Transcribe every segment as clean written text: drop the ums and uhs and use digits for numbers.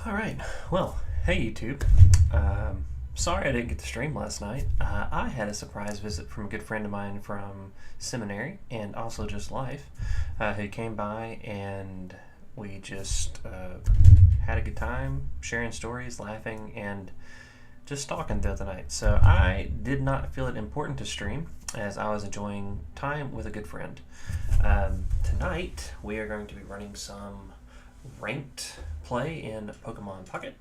Alright, well, hey YouTube. Sorry I didn't get to stream last night. I had a surprise visit from a good friend of mine from seminary and also just life who came by and we just had a good time sharing stories, laughing, and just talking throughout the night. So I did not feel it important to stream as I was enjoying time with a good friend. Tonight we are going to be running some ranked play in Pokemon Pocket.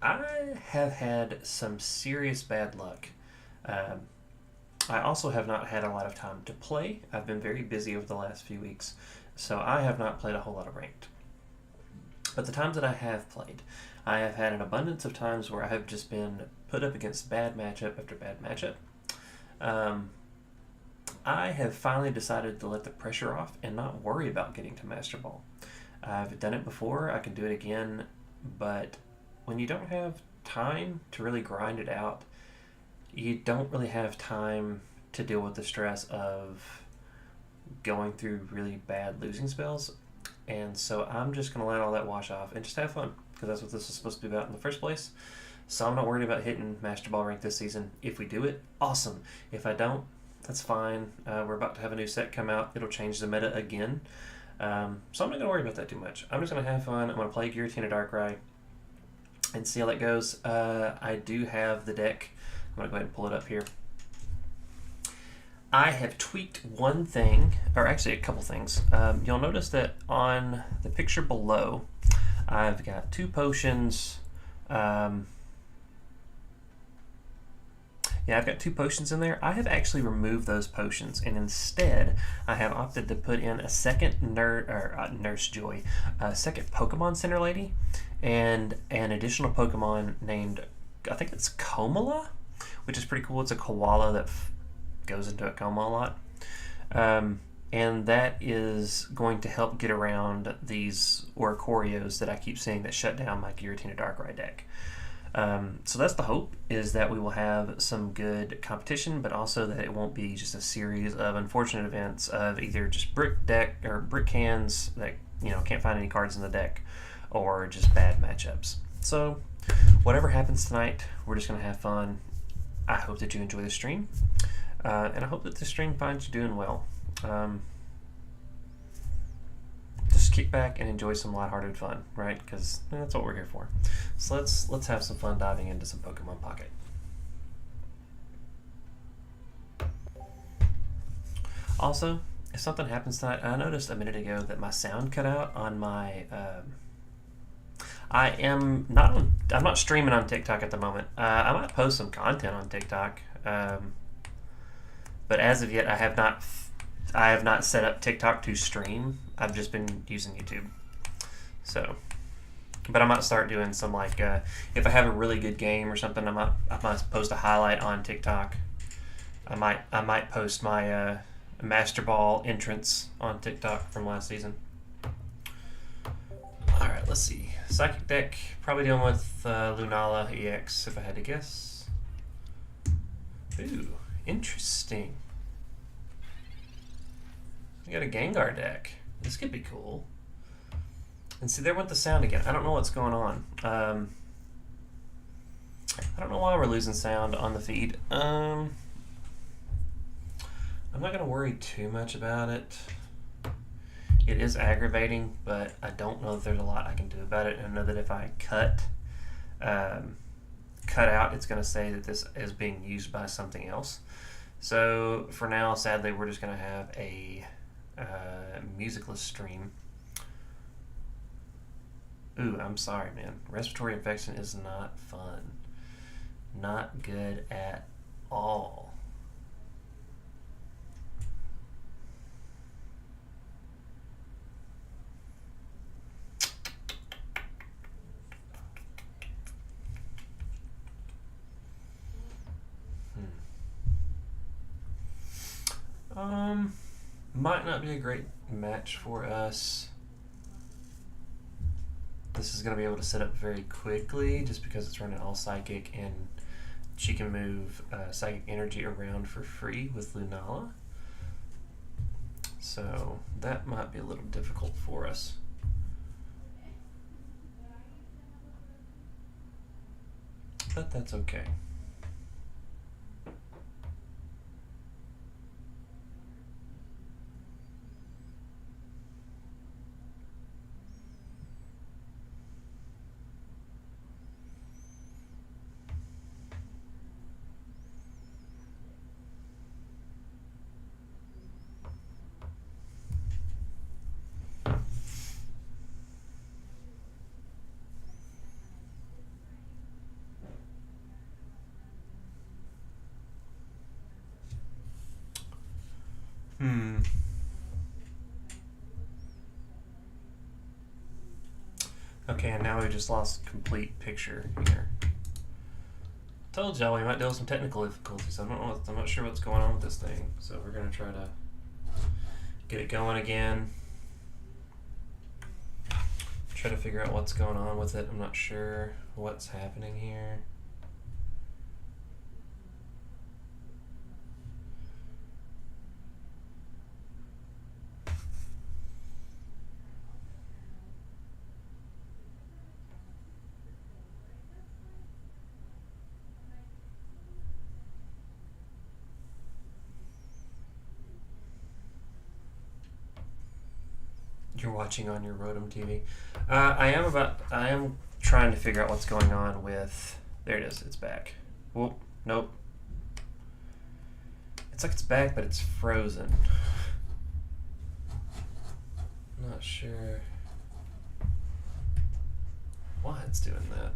I have had some serious bad luck. I also have not had a lot of time to play. I've been very busy over the last few weeks, so I have not played a whole lot of ranked. But the times that I have played, I have had an abundance of times where I have just been put up against bad matchup after bad matchup. I have finally decided to let the pressure off and not worry about getting to Master Ball. I've done it before, I can do it again, but when you don't have time to really grind it out, you don't really have time to deal with the stress of going through really bad losing spells. And so I'm just going to let all that wash off and just have fun, because that's what this is supposed to be about in the first place. So I'm not worried about hitting Master Ball rank this season. If we do it, awesome. If I don't, that's fine. We're about to have a new set come out. It'll change the meta again. So I'm not going to worry about that too much. I'm just going to have fun. I'm going to play Giratina Darkrai and see how that goes. I do have the deck. I'm going to go ahead and pull it up here. I have tweaked one thing, or actually a couple things. You'll notice that on the picture below, I've got 2 potions. Yeah, I've got 2 potions in there. I have actually removed those potions, and instead, I have opted to put in a second Nurse Joy, a second Pokemon Center Lady, and an additional Pokemon named, I think it's Komala, which is pretty cool. It's a koala that goes into a coma a lot. And that is going to help get around these Oricorios that I keep seeing that shut down my Giratina Darkrai deck. So that's the hope, is that we will have some good competition, but also that it won't be just a series of unfortunate events of either just brick deck or brick cans that can't find any cards in the deck, or just bad matchups. So whatever happens tonight, we're just going to have fun. I hope that you enjoy the stream, and I hope that the stream finds you doing well. Just kick back and enjoy some lighthearted fun, right? Because that's what we're here for. So let's have some fun diving into some Pokemon Pocket. Also, if something happens tonight, I noticed a minute ago that my sound cut out on my. I'm not streaming on TikTok at the moment. I might post some content on TikTok, but as of yet, I have not set up TikTok to stream. I've just been using YouTube. So, but I might start doing some if I have a really good game or something, I might post a highlight on TikTok. I might post my Master Ball entrance on TikTok from last season. All right, let's see. Psychic deck, probably dealing with Lunala EX if I had to guess. Ooh, interesting. We got a Gengar deck. This could be cool. And see, there went the sound again. I don't know what's going on. I don't know why we're losing sound on the feed. I'm not going to worry too much about it. It is aggravating, but I don't know that there's a lot I can do about it. And I know that if I cut out, it's going to say that this is being used by something else. So for now, sadly, we're just going to have a musicless stream. Ooh, I'm sorry, man. Respiratory infection is not fun. Not good at all. Might not be a great match for us. This is going to be able to set up very quickly just because it's running all Psychic, and she can move Psychic Energy around for free with Lunala. So that might be a little difficult for us. but that's okay. Okay, and now we just lost complete picture here. Told y'all we might deal with some technical difficulties. I'm not sure what's going on with this thing, so we're gonna try to get it going again. Try to figure out what's going on with it. I'm not sure what's happening here. You're watching on your Rotom TV. I am trying to figure out what's going on with. There it is. It's back. Whoop. Nope. It's like it's back, but it's frozen. Not sure why it's doing that.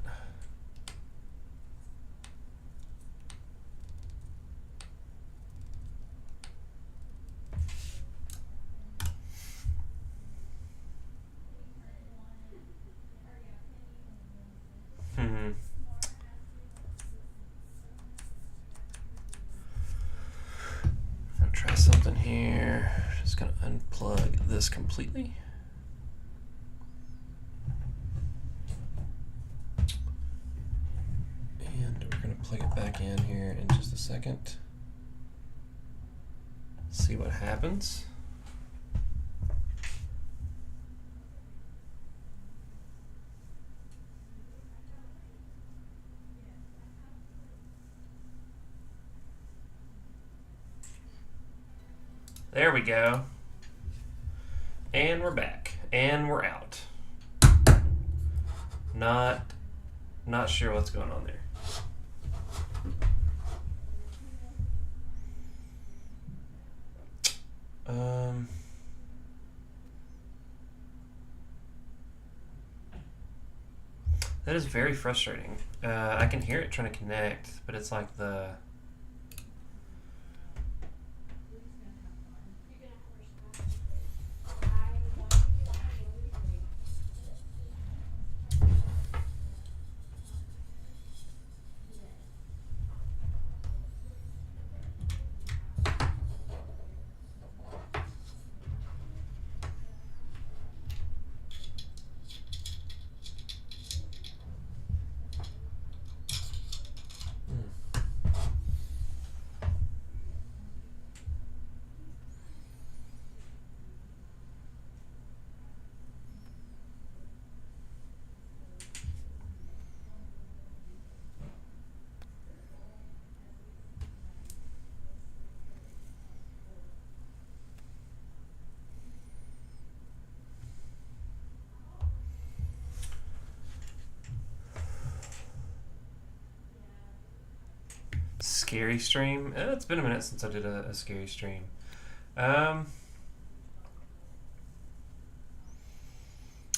I'll try something here. Just gonna unplug this completely. And we're gonna plug it back in here in just a second. See what happens. There we go. And we're back. And we're out. Not sure what's going on there. That is very frustrating. I can hear it trying to connect, but it's like the... Scary stream? It's been a minute since I did a scary stream. I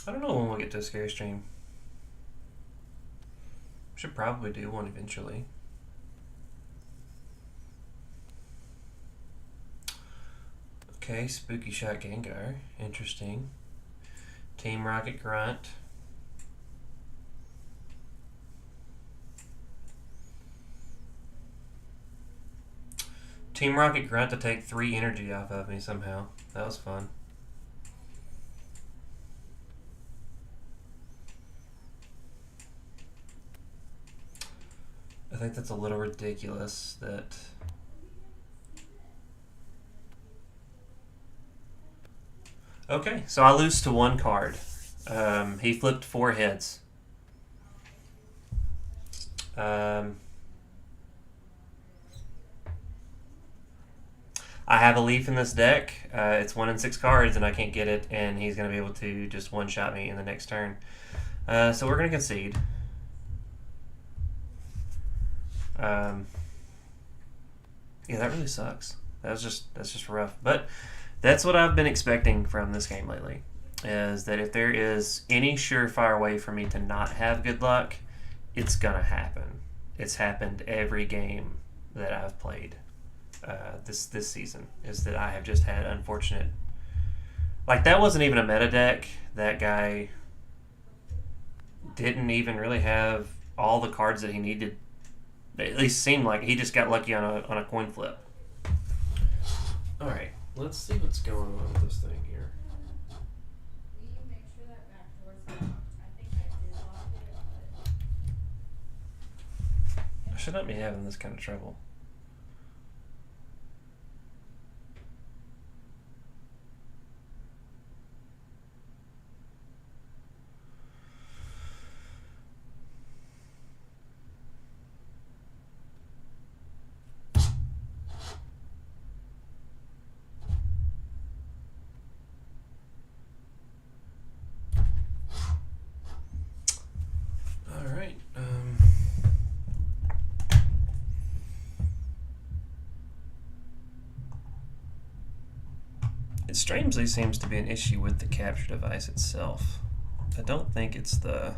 don't know when we'll get to a scary stream. Should probably do one eventually. Okay, Spooky Shot Gengar. Interesting. Team Rocket Grunt. Team Rocket Grunt to take 3 energy off of me somehow. That was fun. I think that's a little ridiculous that... Okay, so I lose to 1 card. He flipped 4 heads. Um, I have a Leaf in this deck. It's 1 in 6 cards, and I can't get it, and he's going to be able to just one-shot me in the next turn. So we're going to concede. Yeah, that really sucks. That's just rough. But that's what I've been expecting from this game lately, is that if there is any surefire way for me to not have good luck, it's going to happen. It's happened every game that I've played this season, is that I have just had unfortunate... Like, that wasn't even a meta deck. That guy didn't even really have all the cards that he needed. It at least seemed like he just got lucky on a coin flip. Alright, let's see what's going on with this thing here. Will you make sure that back door's locked? I think I did lock it, but... I should not be having this kind of trouble. Alright, it strangely seems to be an issue with the capture device itself. I don't think it's the...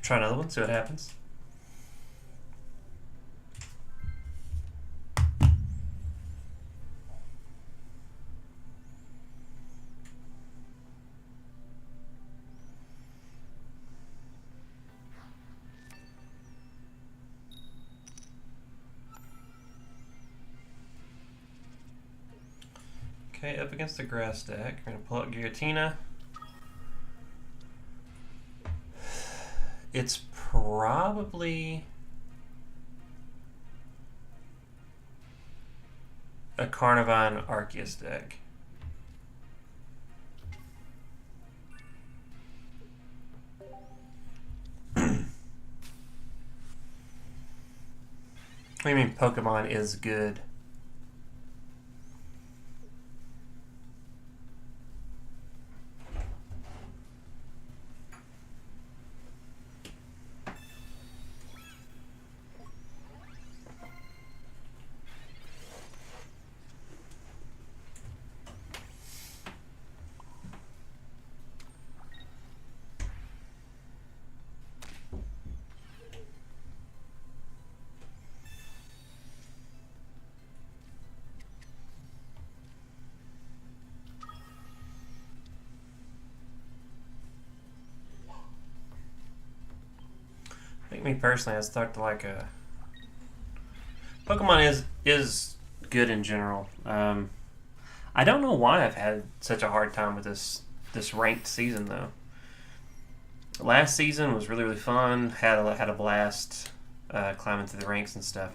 Try another one, see what happens. Okay, up against the grass deck, we're going to pull out Giratina. It's probably a Carnivine Arceus deck. What do you mean Pokemon is good? I think me personally, I start to like a... Pokemon is good in general. I don't know why I've had such a hard time with this ranked season though. Last season was really fun. Had a blast climbing through the ranks and stuff.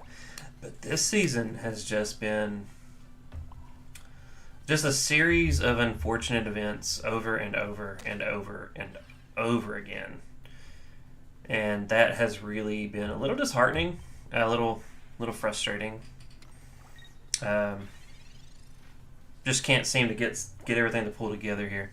But this season has just been just a series of unfortunate events over and over and over and over again. And that has really been a little disheartening, a little frustrating. Just can't seem to get everything to pull together here.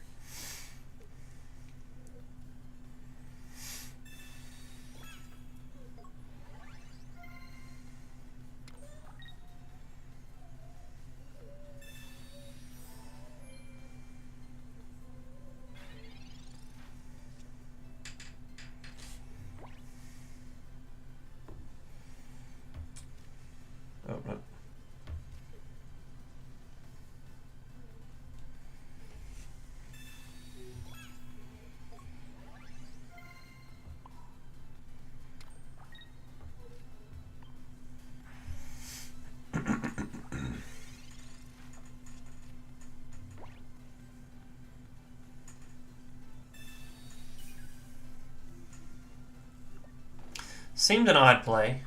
Seemed an odd play.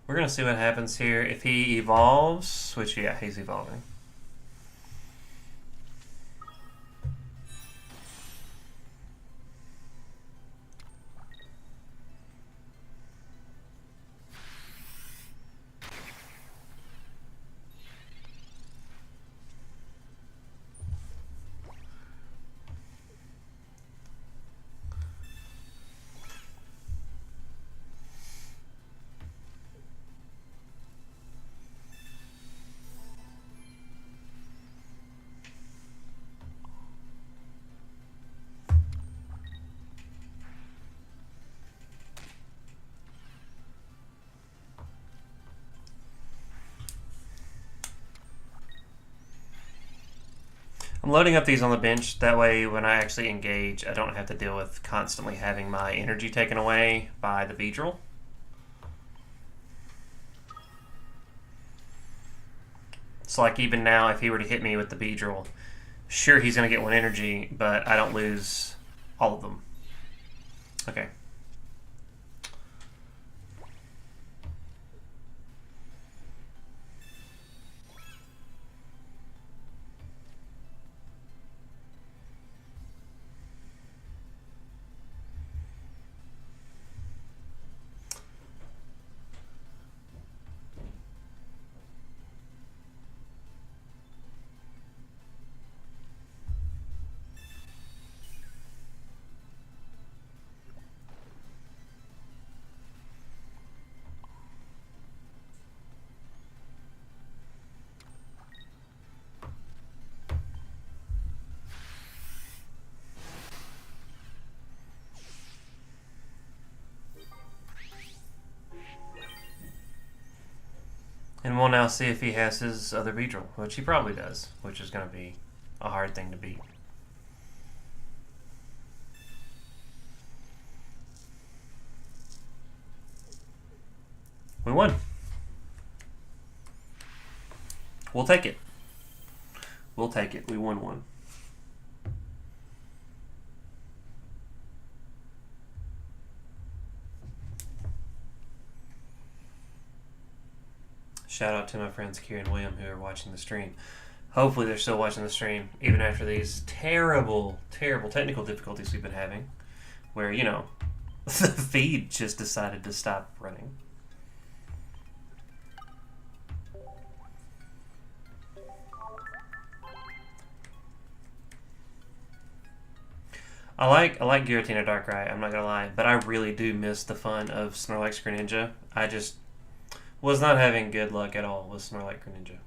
We're going to see what happens here. If he evolves, which, yeah, he's evolving. I'm loading up these on the bench. That way, when I actually engage, I don't have to deal with constantly having my energy taken away by the Beedrill. So, like, even now, if he were to hit me with the Beedrill, sure, he's going to get 1 energy, but I don't lose all of them. Okay. And we'll now see if he has his other Beedrill, which he probably does, which is going to be a hard thing to beat. We won. We'll take it. We'll take it. We won 1. Shout out to my friends Kieran and William who are watching the stream. Hopefully they're still watching the stream, even after these terrible, terrible technical difficulties we've been having, where, you know, the feed just decided to stop running. I like Giratina Darkrai, I'm not gonna lie, but I really do miss the fun of Snorlax Greninja. I just was not having good luck at all with Snorlax Greninja.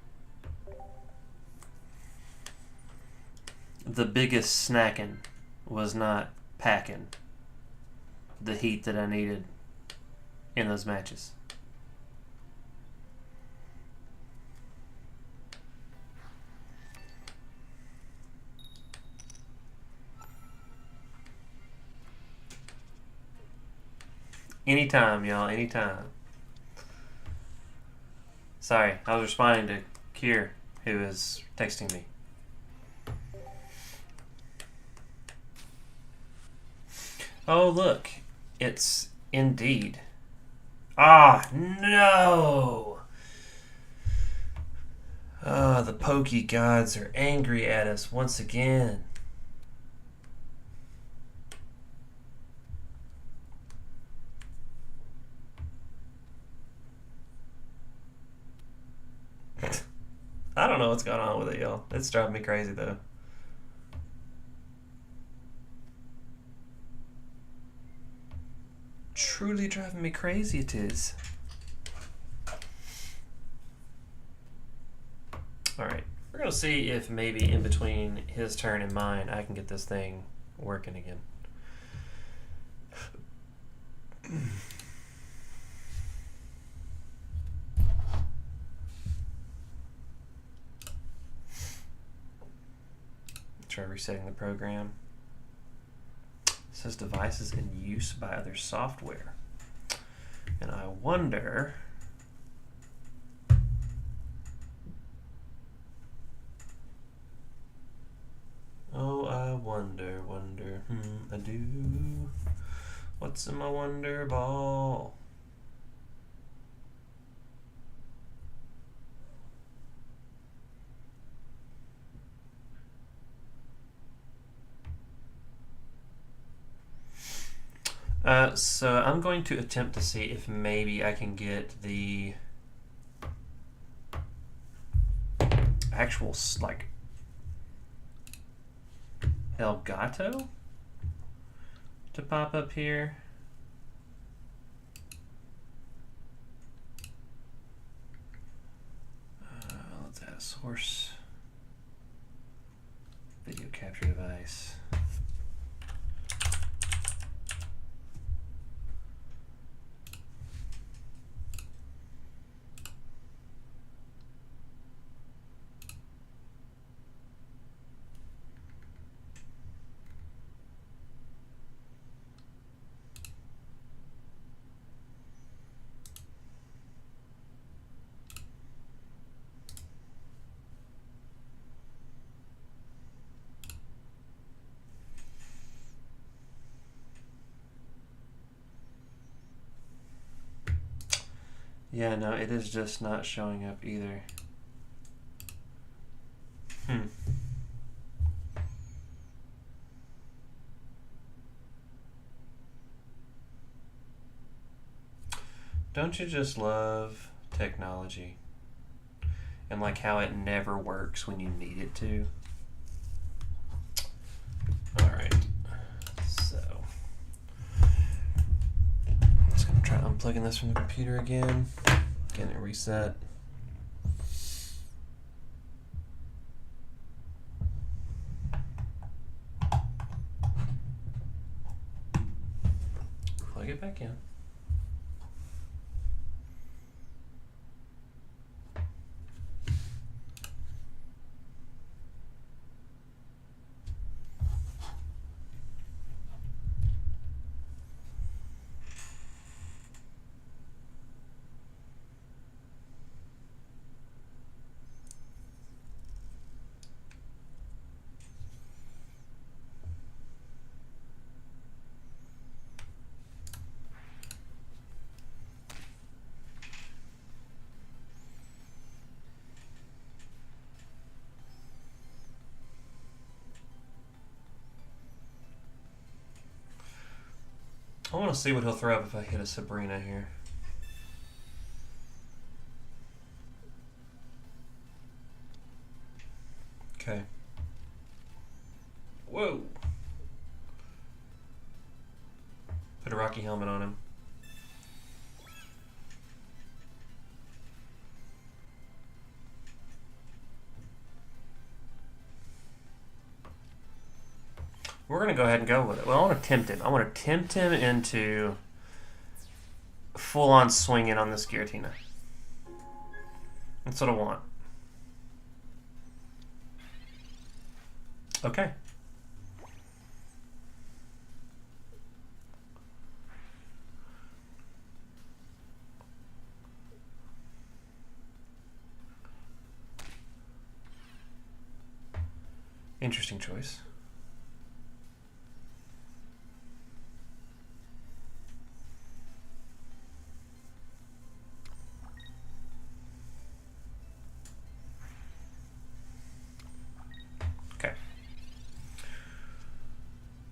The biggest snacking was not packing the heat that I needed in those matches. Anytime, y'all, anytime. Sorry, I was responding to Kier, who is texting me. Oh, look. It's Indeed. Ah, no! Ah, the Poke gods are angry at us once again. I don't know what's going on with it, y'all. It's driving me crazy, though. Truly driving me crazy, it is. Alright, we're going to see if maybe in between his turn and mine, I can get this thing working again. Try try resetting the program. It says devices in use by other software. And I wonder... Oh, I wonder, I do. What's in my wonder ball? So I'm going to attempt to see if maybe I can get the actual, like, Elgato to pop up here. Let's add a source. Video capture device. Yeah, no, it is just not showing up either. Don't you just love technology? And like how it never works when you need it to? Alright, so I'm just gonna try unplugging this from the computer again, getting it reset. Plug it back in. I want to see what he'll throw up if I hit a Sabrina here. Okay. Whoa. Put a Rocky helmet on him. We're going to go ahead and go with it. Well, I want to tempt him. I want to tempt him into full-on swinging on this Giratina. That's what I want. Okay. Interesting choice. Okay.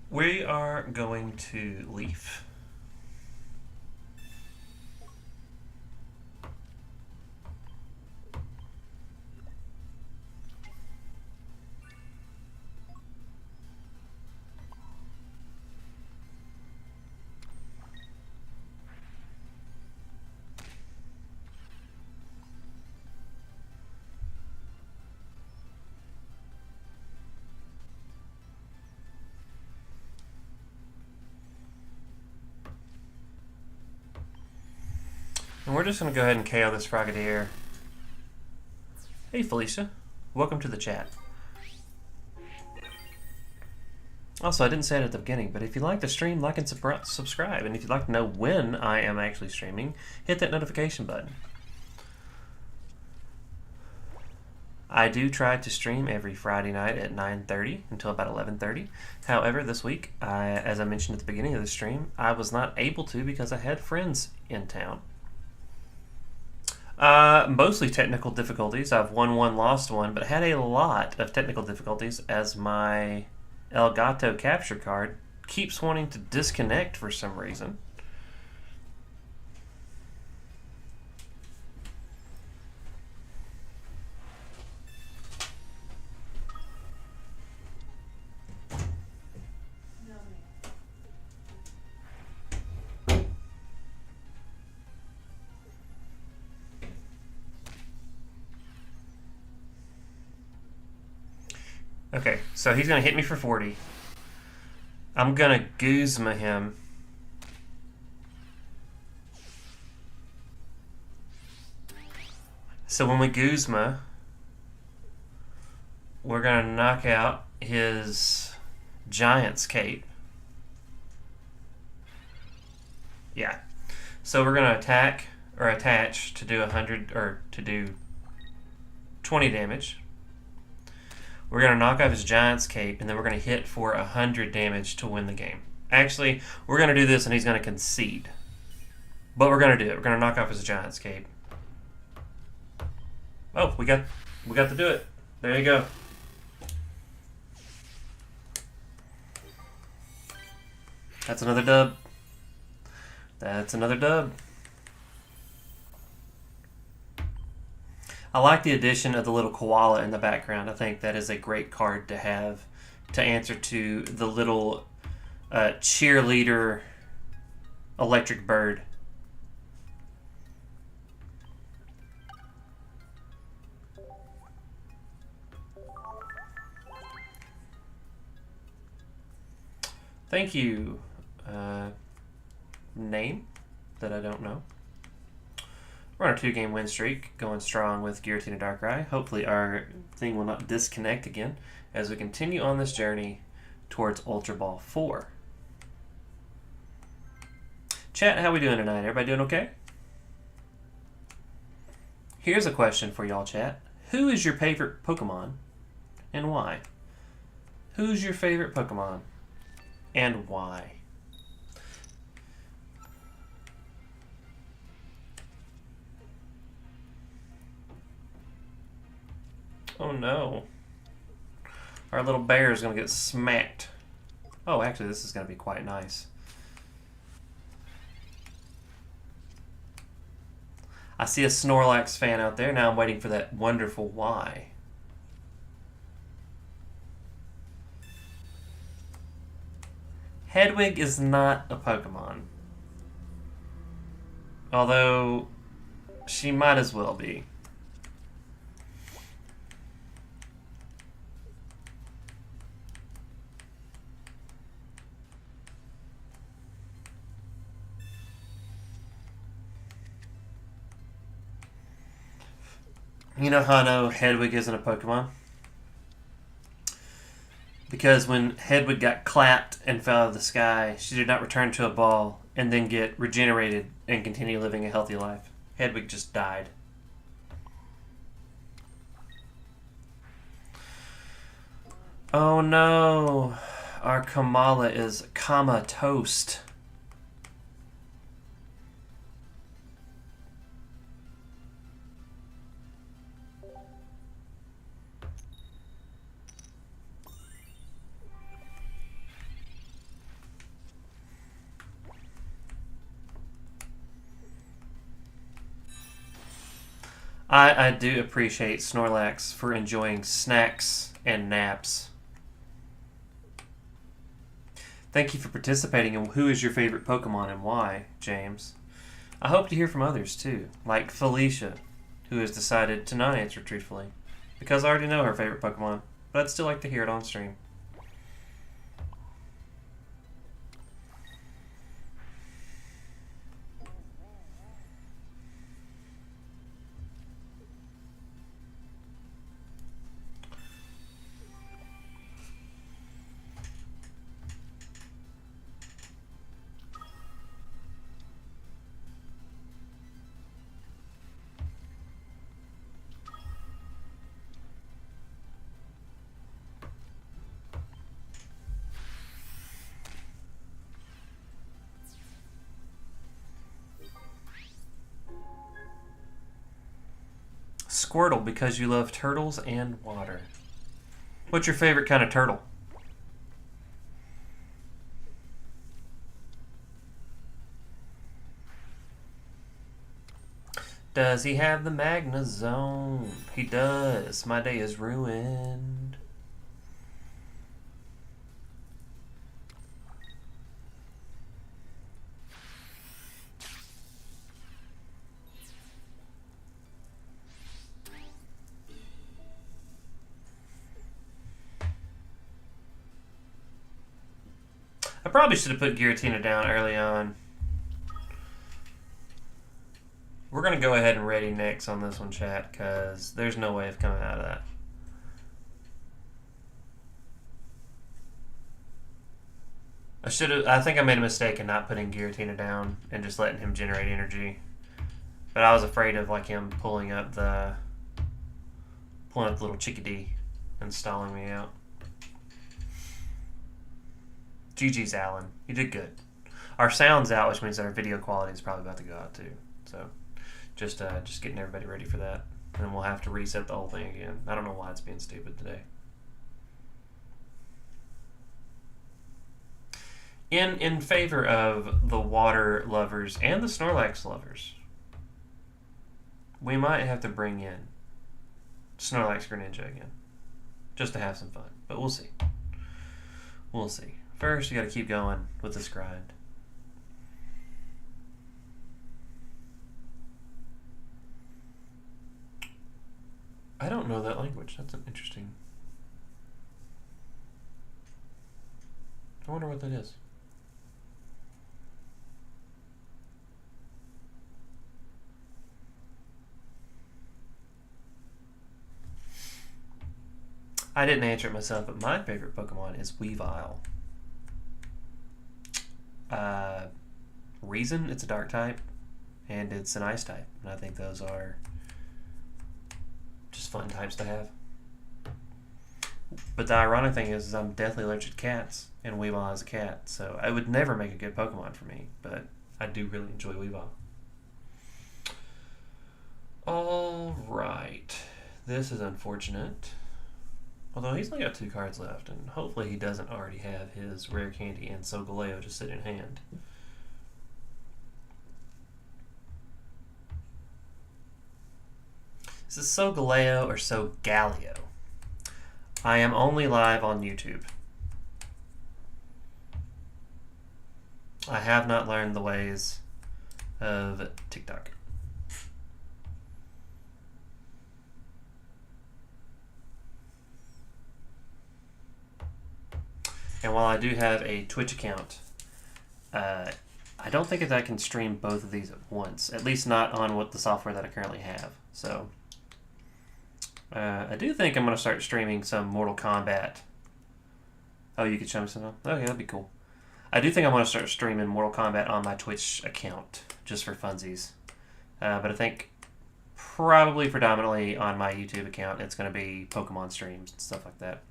We are going to leaf. And we're just going to go ahead and KO this Frogadier. Hey Felicia, welcome to the chat. Also, I didn't say it at the beginning, but if you like the stream, like and subscribe. And if you'd like to know when I am actually streaming, hit that notification button. I do try to stream every Friday night at 9:30 until about 11:30. However, this week, as I mentioned at the beginning of the stream, I was not able to because I had friends in town. Mostly technical difficulties. I've won one, lost one, but had a lot of technical difficulties as my Elgato capture card keeps wanting to disconnect for some reason. No, ma'am. Okay, so he's going to hit me for 40. I'm going to Guzma him. So when we Guzma, we're going to knock out his Giant's Cape. Yeah. So we're going to attack or attach to do 100 or to do 20 damage. We're going to knock off his Giant's Cape, and then we're going to hit for 100 damage to win the game. Actually, we're going to do this, and he's going to concede. But we're going to do it. We're going to knock off his Giant's Cape. Oh, we got to do it. There you go. That's another dub. That's another dub. I like the addition of the little koala in the background. I think that is a great card to have to answer to the little cheerleader electric bird. Thank you. Name that I don't know. We're on a 2-game win streak, going strong with Giratina Darkrai. Hopefully our thing will not disconnect again as we continue on this journey towards Ultra Ball 4. Chat, how we doing tonight? Everybody doing okay? Here's a question for y'all, chat. Who is your favorite Pokemon and why? Who's your favorite Pokemon and why? Oh no. Our little bear is going to get smacked. Oh, actually, this is going to be quite nice. I see a Snorlax fan out there. Now I'm waiting for that wonderful why. Hedwig is not a Pokemon. Although, she might as well be. You know how I know Hedwig isn't a Pokemon? Because when Hedwig got clapped and fell out of the sky, she did not return to a ball and then get regenerated and continue living a healthy life. Hedwig just died. Oh no! Our Kamala is Kama-toast. I do appreciate Snorlax for enjoying snacks and naps. Thank you for participating in Who is your favorite Pokemon and why, James. I hope to hear from others too, like Felicia, who has decided to not answer truthfully, because I already know her favorite Pokemon, but I'd still like to hear it on stream. Squirtle because you love turtles and water. What's your favorite kind of turtle? Does he have the Magnezone? He does. My day is ruined. I probably should have put Giratina down early on. We're going to go ahead and ready next on this one, chat, because there's no way of coming out of that. I think I made a mistake in not putting Giratina down and just letting him generate energy. But I was afraid of like him pulling up the little chickadee and stalling me out. GG's Alan. You did good. Our sound's out, which means that our video quality is probably about to go out too. So just getting everybody ready for that. And then we'll have to reset the whole thing again. I don't know why it's being stupid today. In favor of the water lovers and the Snorlax lovers, we might have to bring in Snorlax Greninja again. Just to have some fun. But we'll see. We'll see. First, you got to keep going with this grind. I don't know that language. That's an interesting. I wonder what that is. I didn't answer it myself, but my favorite Pokemon is Weavile. Reason, it's a dark type, and it's an ice type. And I think those are just fun types to have. But the ironic thing is I'm deathly allergic to cats, and Weavile is a cat, so I would never make a good Pokemon for me, but I do really enjoy Weavile. Alright. This is unfortunate. Although he's only got 2 cards left, and hopefully he doesn't already have his rare candy and Solgaleo just sitting in hand. Is this Solgaleo or Solgaleo? I am only live on YouTube. I have not learned the ways of TikTok. And while I do have a Twitch account, I don't think that I can stream both of these at once. At least not on the software that I currently have. So I do think I'm going to start streaming some Mortal Kombat. Oh, you could show me something? Oh, yeah, that'd be cool. I do think I'm going to start streaming Mortal Kombat on my Twitch account, just for funsies. But I think probably predominantly on my YouTube account, it's going to be Pokemon streams and stuff like that.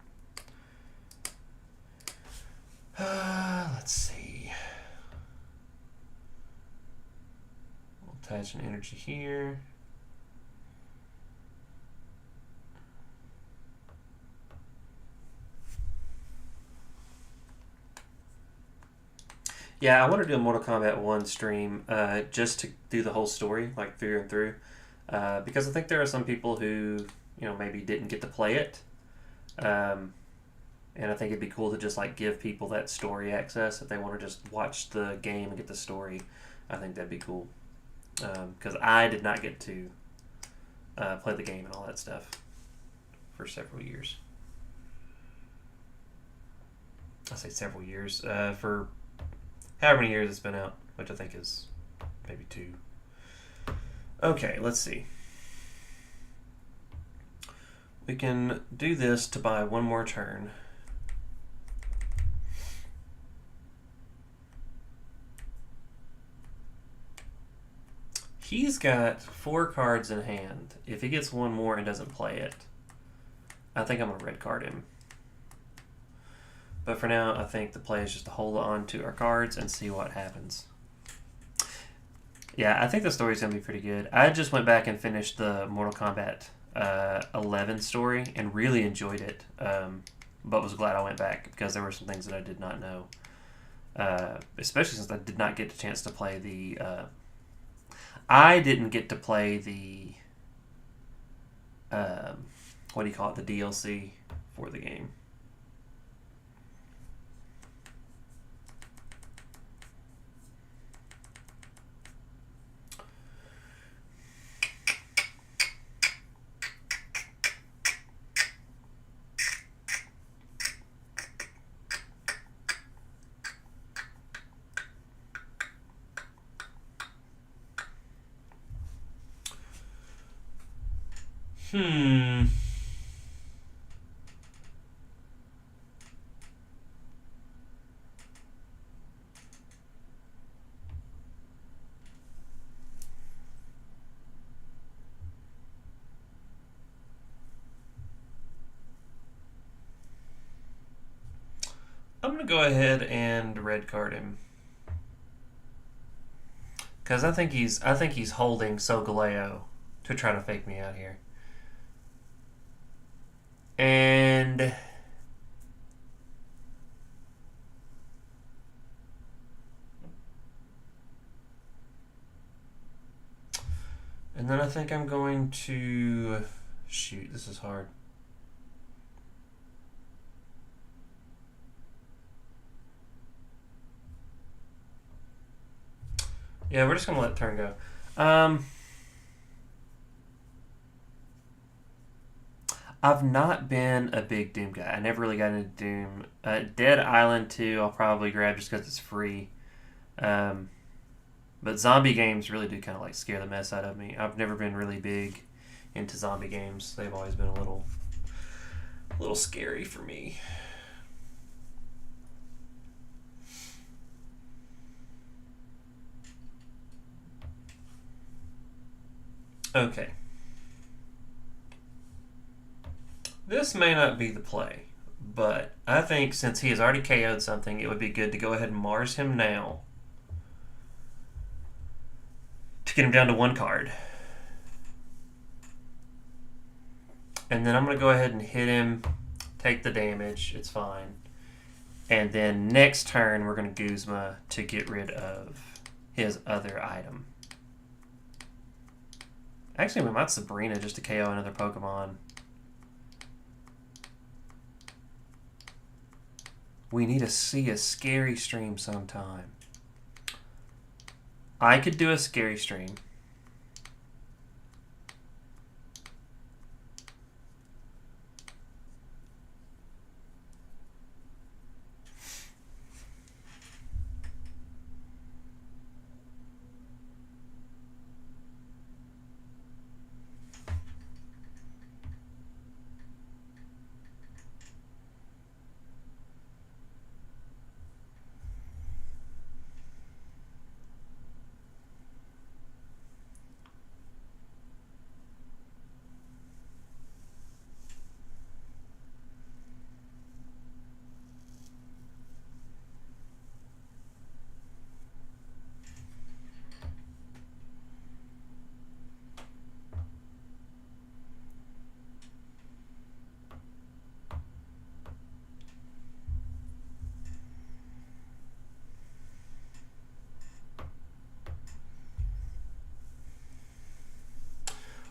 Let's see. We'll attach an energy here. Yeah, I want to do a Mortal Kombat 1 stream just to do the whole story, like through and through. Because I think there are some people who, maybe didn't get to play it. And I think it'd be cool to just like give people that story access if they want to just watch the game and get the story. I think that'd be cool. Because I did not get to play the game and all that stuff for several years. I say several years. For however many years it's been out, which I think is maybe 2. Okay, let's see. We can do this to buy one more turn. He's got 4 cards in hand. If he gets one more and doesn't play it, I think I'm going to red card him. But for now, I think the play is just to hold on to our cards and see what happens. Yeah, I think the story's going to be pretty good. I just went back and finished the Mortal Kombat 11 story and really enjoyed it, but was glad I went back because there were some things that I did not know, especially since I did not get the chance to play the. I didn't get to play the. What do you call it? The DLC for the game. Hmm. I'm gonna go ahead and red card him because I think he's holding Solgaleo to try to fake me out here. And then I think I'm going to shoot. This is hard. Yeah, we're just gonna let turn go. I've not been a big Doom guy. I never really got into Doom. Dead Island 2, I'll probably grab just because it's free. But zombie games really do kind of like scare the mess out of me. I've never been really big into zombie games. They've always been a little scary for me. Okay. This may not be the play, but I think since he has already KO'd something, it would be good to go ahead and Mars him now to get him down to one card. And then I'm going to go ahead and hit him, take the damage, it's fine. And then next turn, we're going to Guzma to get rid of his other item. Actually, we might Sabrina just to KO another Pokemon. We need to see a scary stream sometime. I could do a scary stream.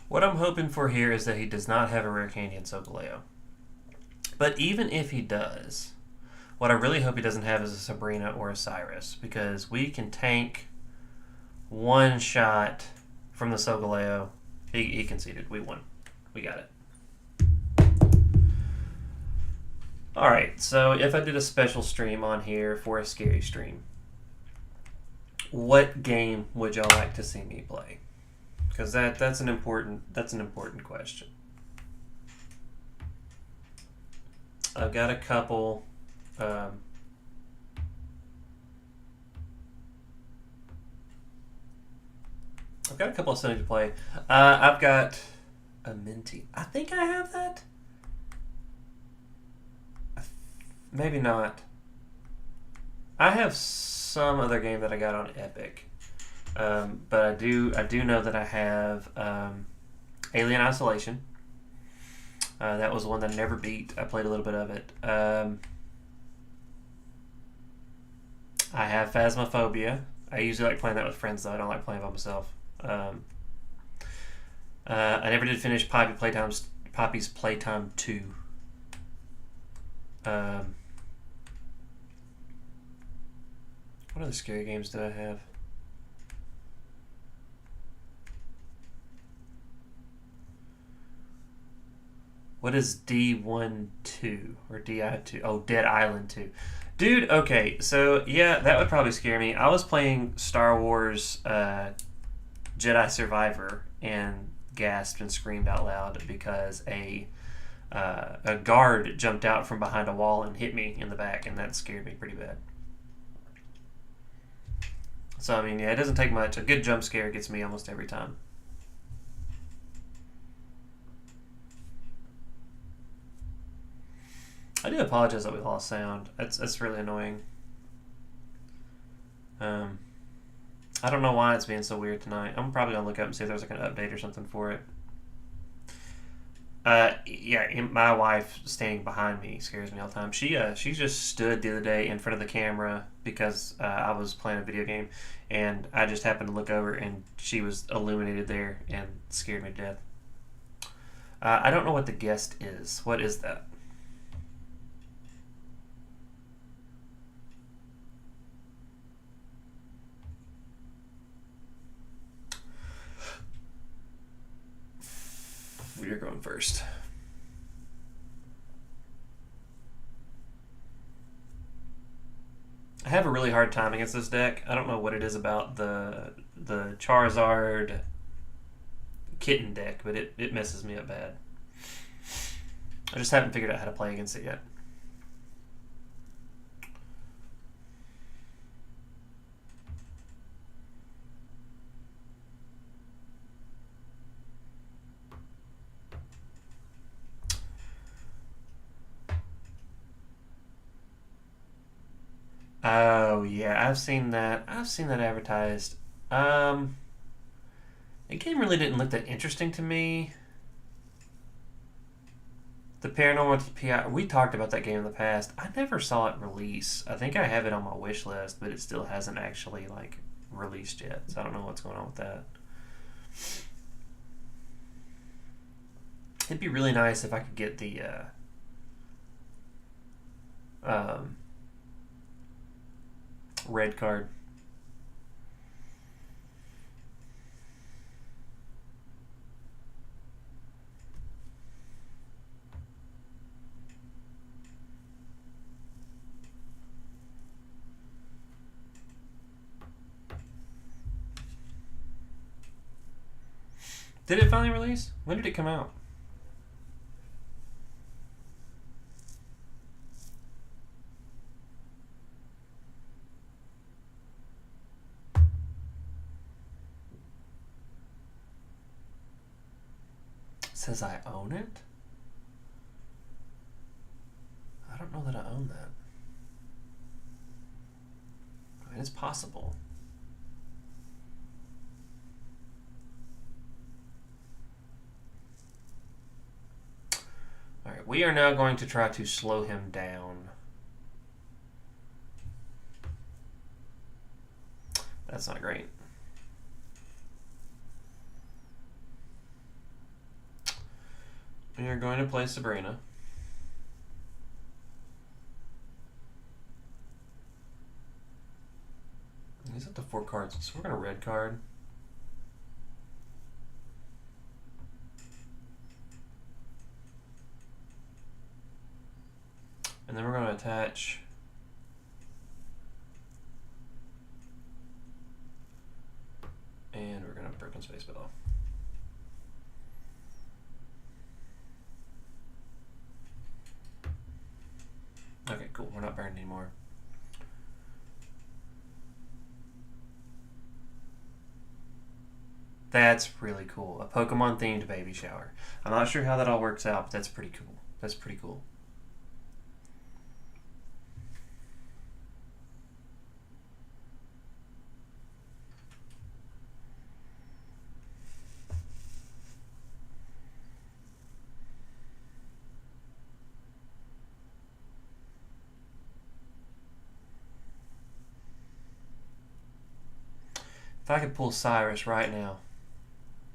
What I'm hoping for here is that he does not have a rare candy in Solgaleo. But even if he does, what I really hope he doesn't have is a Sabrina or a Cyrus, because we can tank one shot from the Solgaleo. He conceded. We won. We got it. Alright, so if I did a special stream on here for a scary stream, what game would y'all like to see me play? Because that's an important question. I've got a couple. I've got a couple of Sonic to play. I've got a Minty. I think I have that. Maybe not. I have some other game that I got on Epic. But I do know that I have Alien Isolation. That was one that I never beat. I played a little bit of it. I have Phasmophobia. I usually like playing that with friends, though. I don't like playing by myself. I never did finish Poppy's Playtime 2. What other scary games do I have? What is D12 or DI2? Oh, Dead Island 2. Dude, okay, so yeah, that would probably scare me. I was playing Star Wars Jedi Survivor and gasped and screamed out loud because a guard jumped out from behind a wall and hit me in the back, and that scared me pretty bad. So, I mean, yeah, it doesn't take much. A good jump scare gets me almost every time. I do apologize that we lost sound. That's really annoying. I don't know why it's being so weird tonight. I'm probably going to look up and see if there's like an update or something for it. Yeah, my wife standing behind me scares me all the time. She just stood the other day in front of the camera because I was playing a video game, and I just happened to look over, and she was illuminated there and scared me to death. I don't know what the guest is. What is that? You're going first. I have a really hard time against this deck. I don't know what it is about the Charizard kitten deck, but it messes me up bad. I just haven't figured out how to play against it yet. Oh yeah, I've seen that. I've seen that advertised. Um, the game really didn't look that interesting to me. The Paranormal TPI. We talked about that game in the past. I never saw it release. I think I have it on my wish list, but it still hasn't actually like released yet. So I don't know what's going on with that. It'd be really nice if I could get the red card. Did it finally release? When did it come out? It says I own it? I don't know that I own that. I mean, it's possible. Alright, we are now going to try to slow him down. That's not great. We are going to play Sabrina. He's up to 4 cards, so we're going to red card. And then we're going to attach and we're going to Broken Space Bell. Okay, cool. We're not burned anymore. That's really cool. A Pokemon themed baby shower. I'm not sure how that all works out, but that's pretty cool. That's pretty cool. If I could pull Cyrus right now.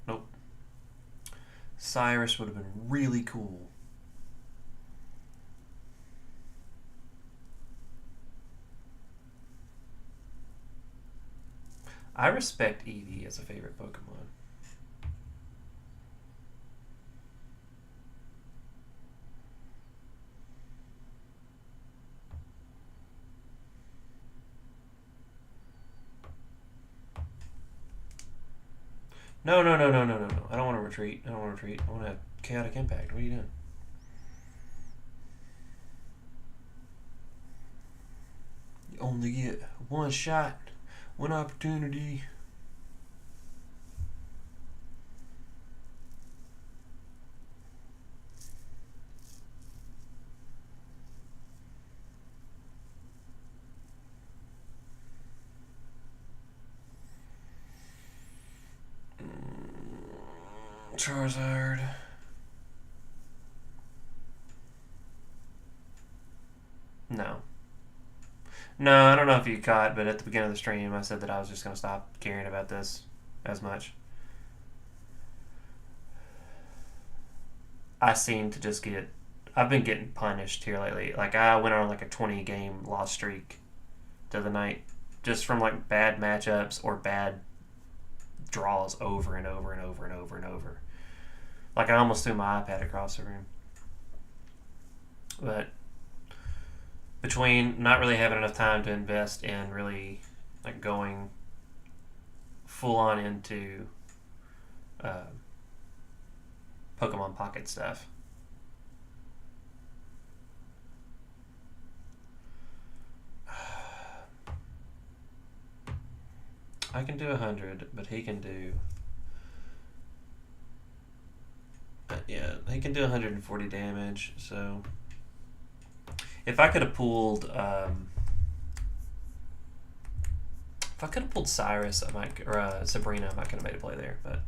Nope. Cyrus would have been really cool. I respect Eevee as a favorite Pokemon. No. I don't want to retreat. I want to have Chaotic Impact. What are you doing? You only get one shot, one opportunity. Charizard. No. No, I don't know if you caught, but at the beginning of the stream, I said that I was just going to stop caring about this as much. I seem to just get... I've been getting punished here lately. Like, I went on like a 20-game loss streak the other night just from like bad matchups or bad draws over and over and over and over and over. Like, I almost threw my iPad across the room. But between not really having enough time to invest in really like going full on into Pokemon Pocket stuff. I can do 100, but he can do... yeah, he can do 140 damage, so... If I could have pulled... if I could have pulled Cyrus, I might, or Sabrina, I might could have made a play there, but...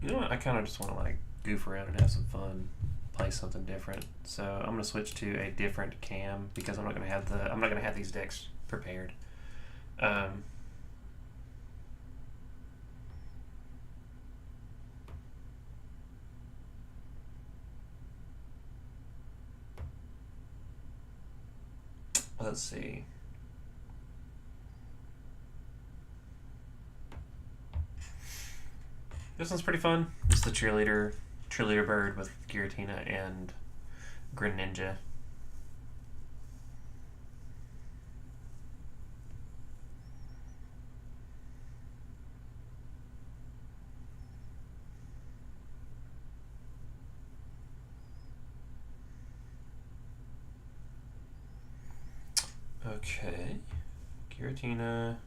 You know what? I kind of just want to like goof around and have some fun, play something different. So I'm gonna switch to a different cam because I'm not gonna have these decks prepared. Let's see. This one's pretty fun. It's the cheerleader bird with Giratina and Greninja. Okay, Giratina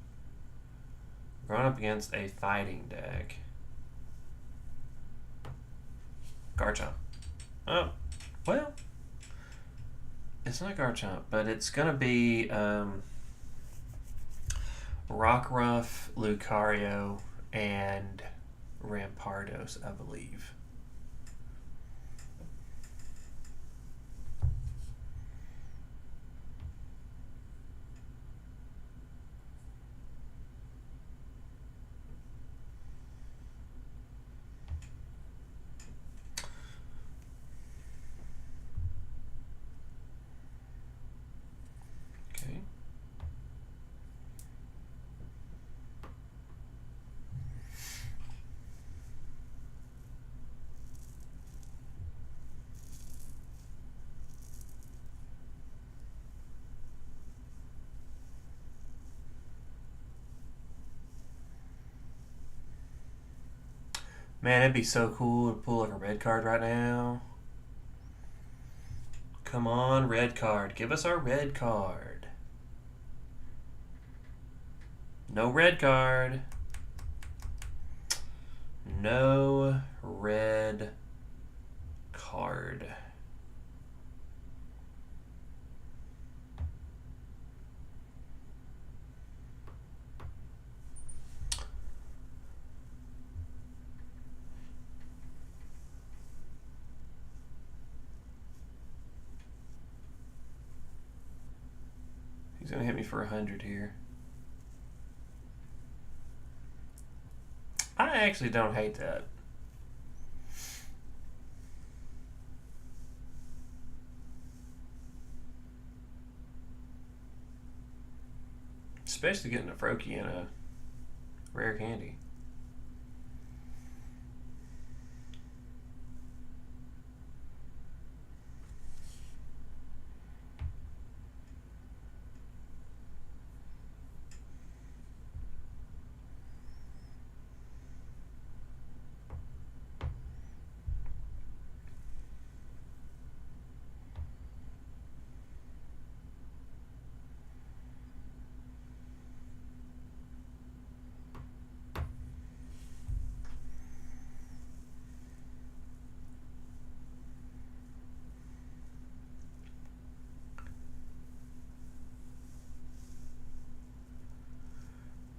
going up against a fighting deck. Garchomp. Oh, well, it's not Garchomp, but it's gonna be Rockruff, Lucario, and Rampardos, I believe. Man, it'd be so cool to pull like a red card right now. Come on, red card. Give us our red card. No red card. No red card. gonna hit me for 100 here. I actually don't hate that. Especially getting a Froakie and a rare candy.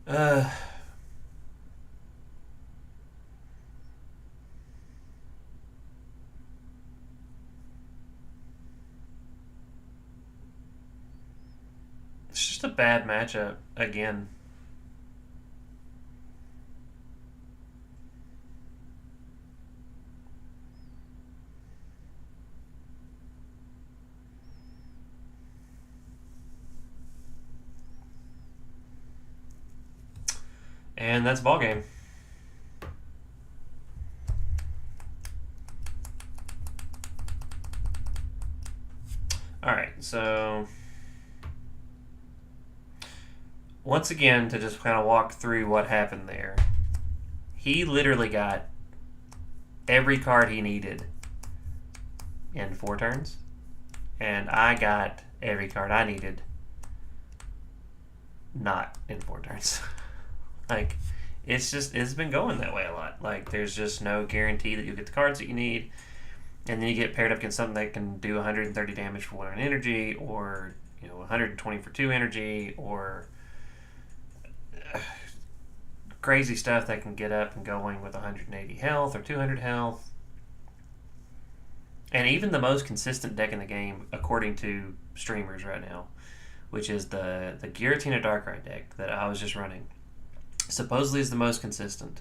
Uh, it's just a bad matchup again. And that's ball game. All right, so once again, to just kind of walk through what happened there, he literally got every card he needed in 4 turns, and I got every card I needed not in 4 turns. Like, it's been going that way a lot. Like, there's just no guarantee that you'll get the cards that you need, and then you get paired up against something that can do 130 damage for 1 energy, or 120 for 2 energy, or crazy stuff that can get up and going with 180 health or 200 health. And even the most consistent deck in the game, according to streamers right now, which is the Giratina Darkrai deck that I was just running, supposedly is the most consistent.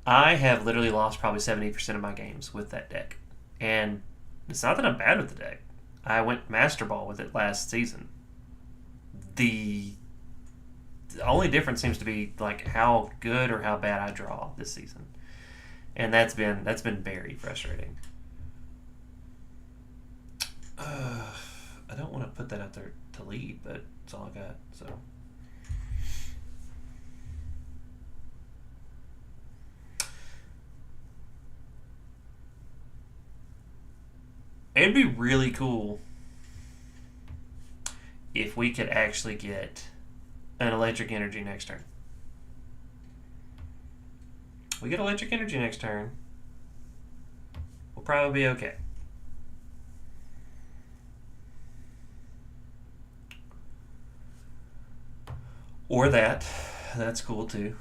I have literally lost probably 70% of my games with that deck. And it's not that I'm bad with the deck. I went Master Ball with it last season. The only difference seems to be like how good or how bad I draw this season. And that's been very frustrating. I don't want to put that out there to lead, but it's all I got. So it'd be really cool if we could actually get an electric energy next turn. We get electric energy next turn, we'll probably be okay. Or that's cool too.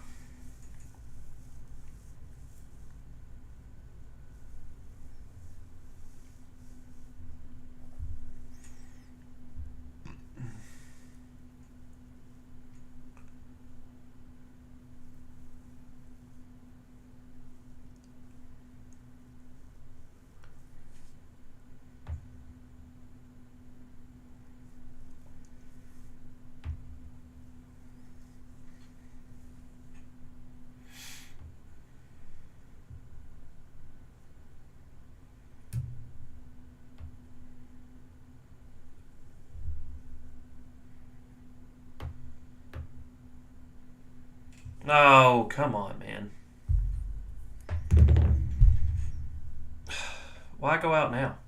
Oh, come on, man. Why go out now?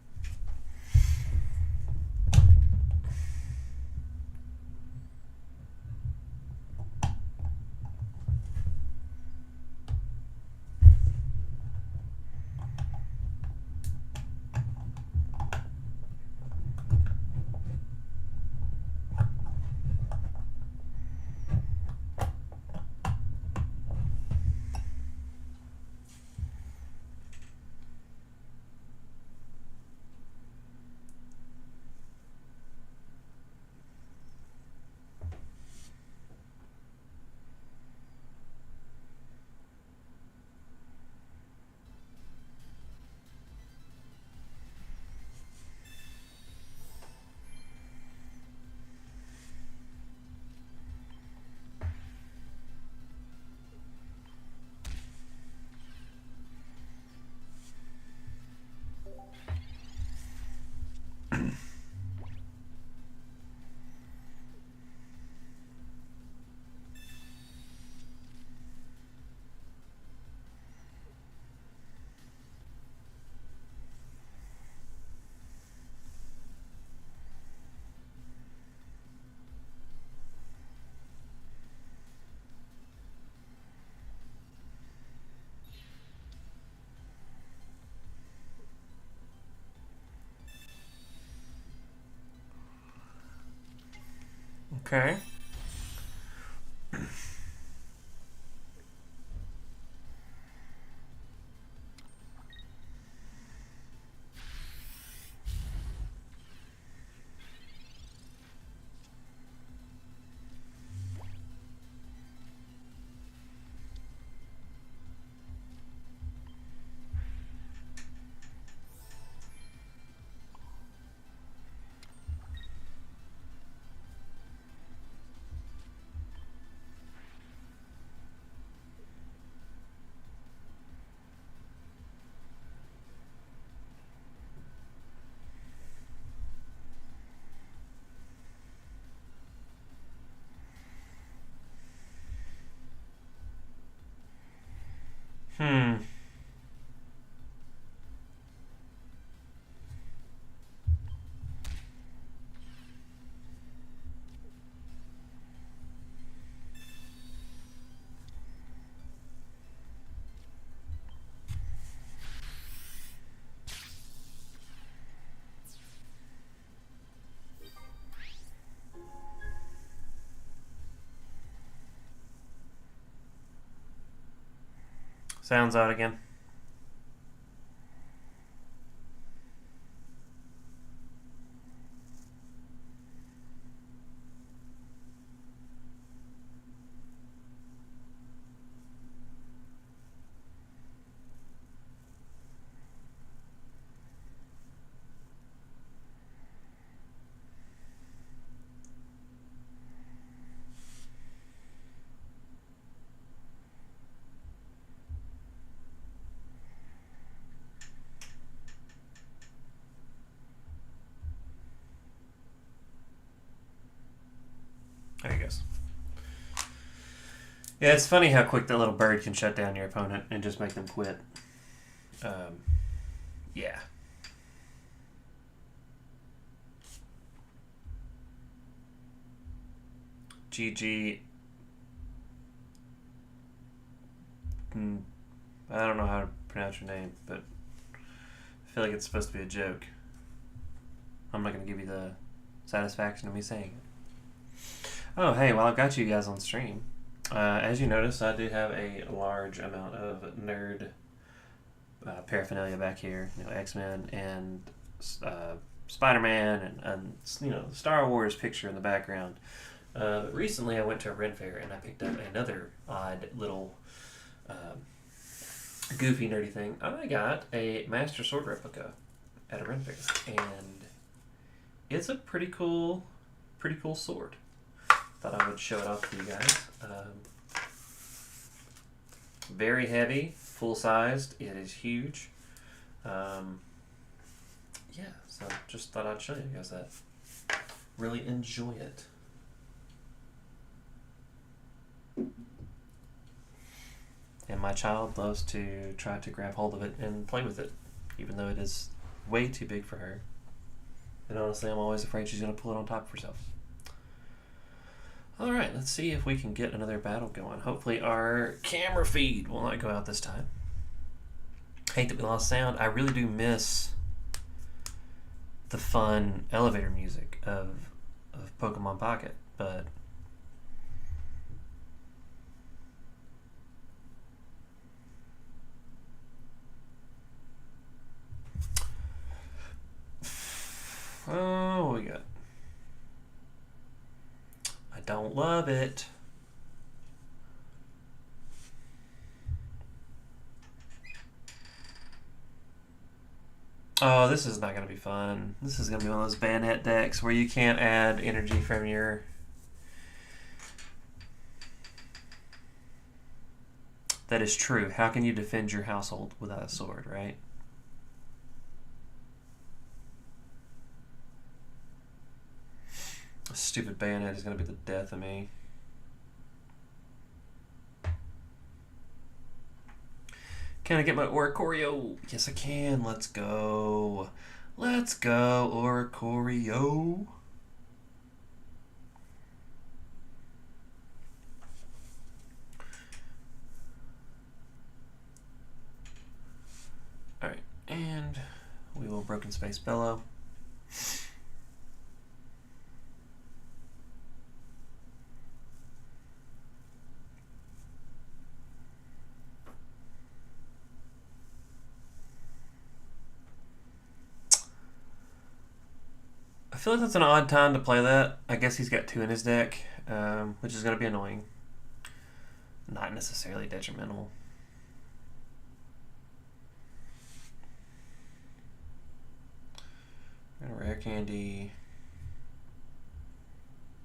Okay. Hmm. Sounds odd again. There he goes. Yeah, it's funny how quick that little bird can shut down your opponent and just make them quit. Yeah. GG. I don't know how to pronounce your name, but I feel like it's supposed to be a joke. I'm not going to give you the satisfaction of me saying it. Oh, hey, well, I've got you guys on stream. As you notice, I do have a large amount of nerd paraphernalia back here. You know, X-Men and Spider-Man and you know, Star Wars picture in the background. But recently I went to a Ren Fair and I picked up another odd little goofy nerdy thing. I got a Master Sword replica at a Ren Fair, and it's a pretty cool sword. Thought I would show it off to you guys. Very heavy, full-sized. It is huge. Yeah, so just thought I'd show you guys that. Really enjoy it. And my child loves to try to grab hold of it and play with it, even though it is way too big for her. And honestly, I'm always afraid she's going to pull it on top of herself. Alright, let's see if we can get another battle going. Hopefully our camera feed will not go out this time. Hate that we lost sound. I really do miss the fun elevator music of Pokemon Pocket, but oh, what we got? I don't love it. Oh, this is not going to be fun. This is going to be one of those bayonet decks where you can't add energy from your... That is true. How can you defend your household without a sword, right? A stupid bayonet is going to be the death of me. Can I get my Oricorio? Yes, I can. Let's go. Let's go, Oricorio. Alright, and we will Broken Space Bellow. feel like that's an odd time to play that. I guess he's got two in his deck, which is going to be annoying. Not necessarily detrimental. And a rare candy.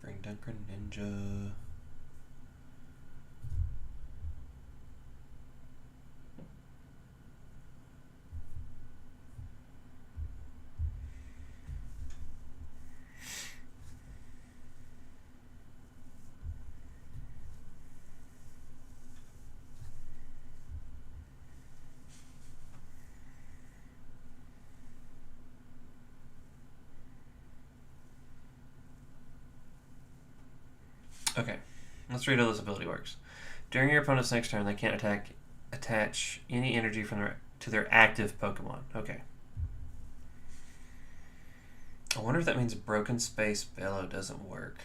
Bring Dunker Ninja. Okay, let's read how this ability works. During your opponent's next turn, they can't attach any energy to their active Pokemon. Okay. I wonder if that means Broken Space Bellow doesn't work.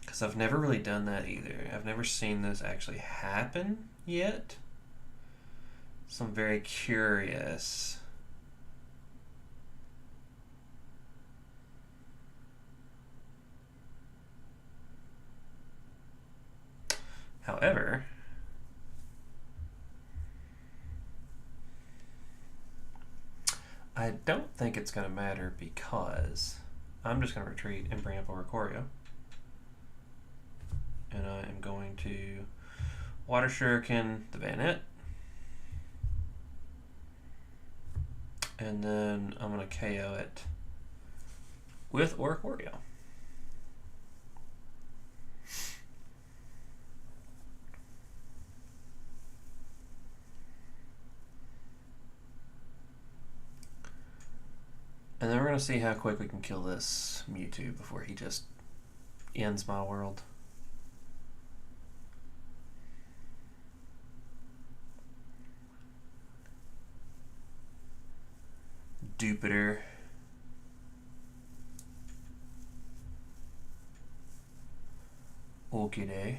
Because I've never really done that either. I've never seen this actually happen yet. So I'm very curious. However, I don't think it's going to matter because I'm just going to retreat and bring up Oricorio. And I am going to Water Shuriken the Bayonet. And then I'm going to KO it with Oricorio. And then we're going to see how quick we can kill this Mewtwo before he just ends my world. Jupiter. Orchidea.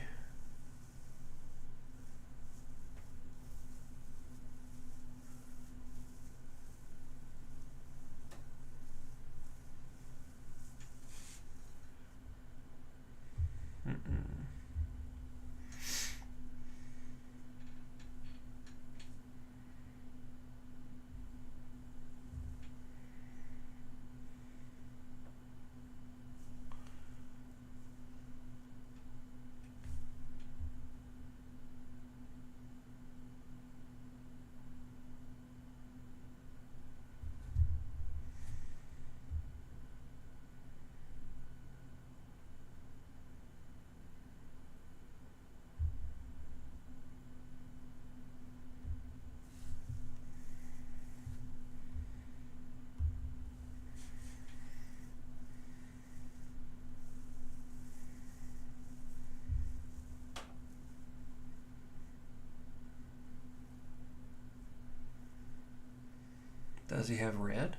Does he have red?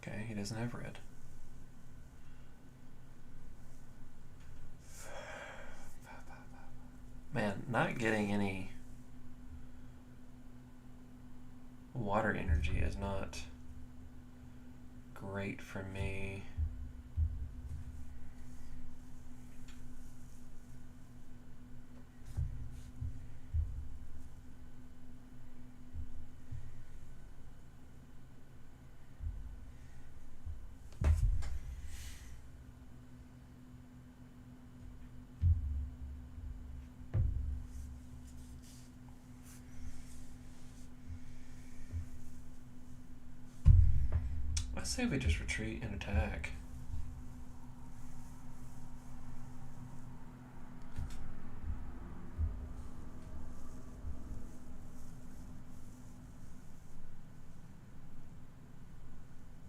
Okay, he doesn't have red. Man, not getting any water energy is not great for me. I say we just retreat and attack.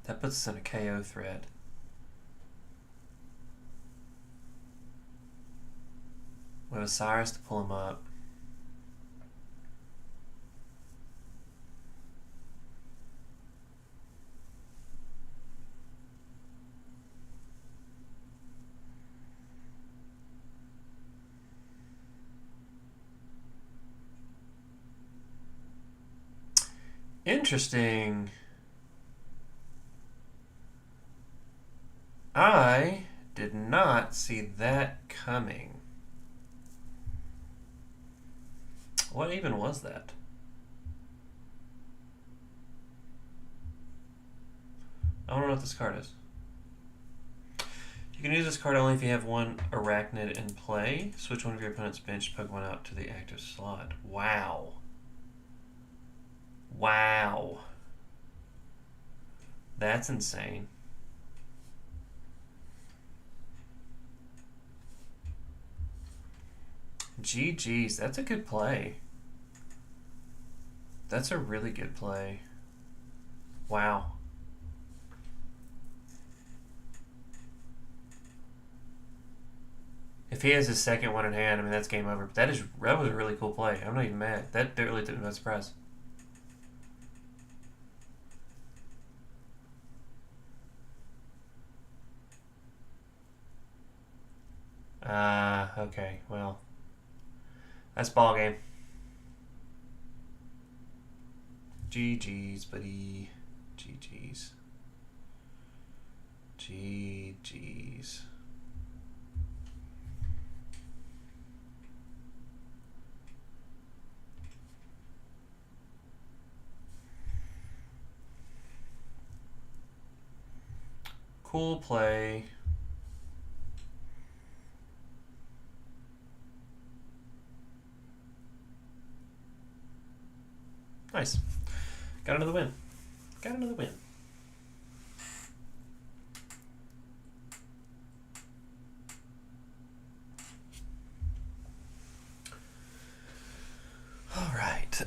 That puts us in a KO threat. We have Cyrus to pull him up. Interesting. I did not see that coming. What even was that? I don't know what this card is. You can use this card only if you have one Arachnid in play. Switch one of your opponent's bench Pokemon out to the active slot. Wow. Wow. That's insane. GG's. That's a good play. That's a really good play. Wow. If he has his second one in hand, I mean, that's game over. But that was a really cool play. I'm not even mad. That really took me by surprise. Okay, well, that's ball game. GG's, buddy. GG's. GG's. Cool play. Nice. Got another win. Got another win. All right.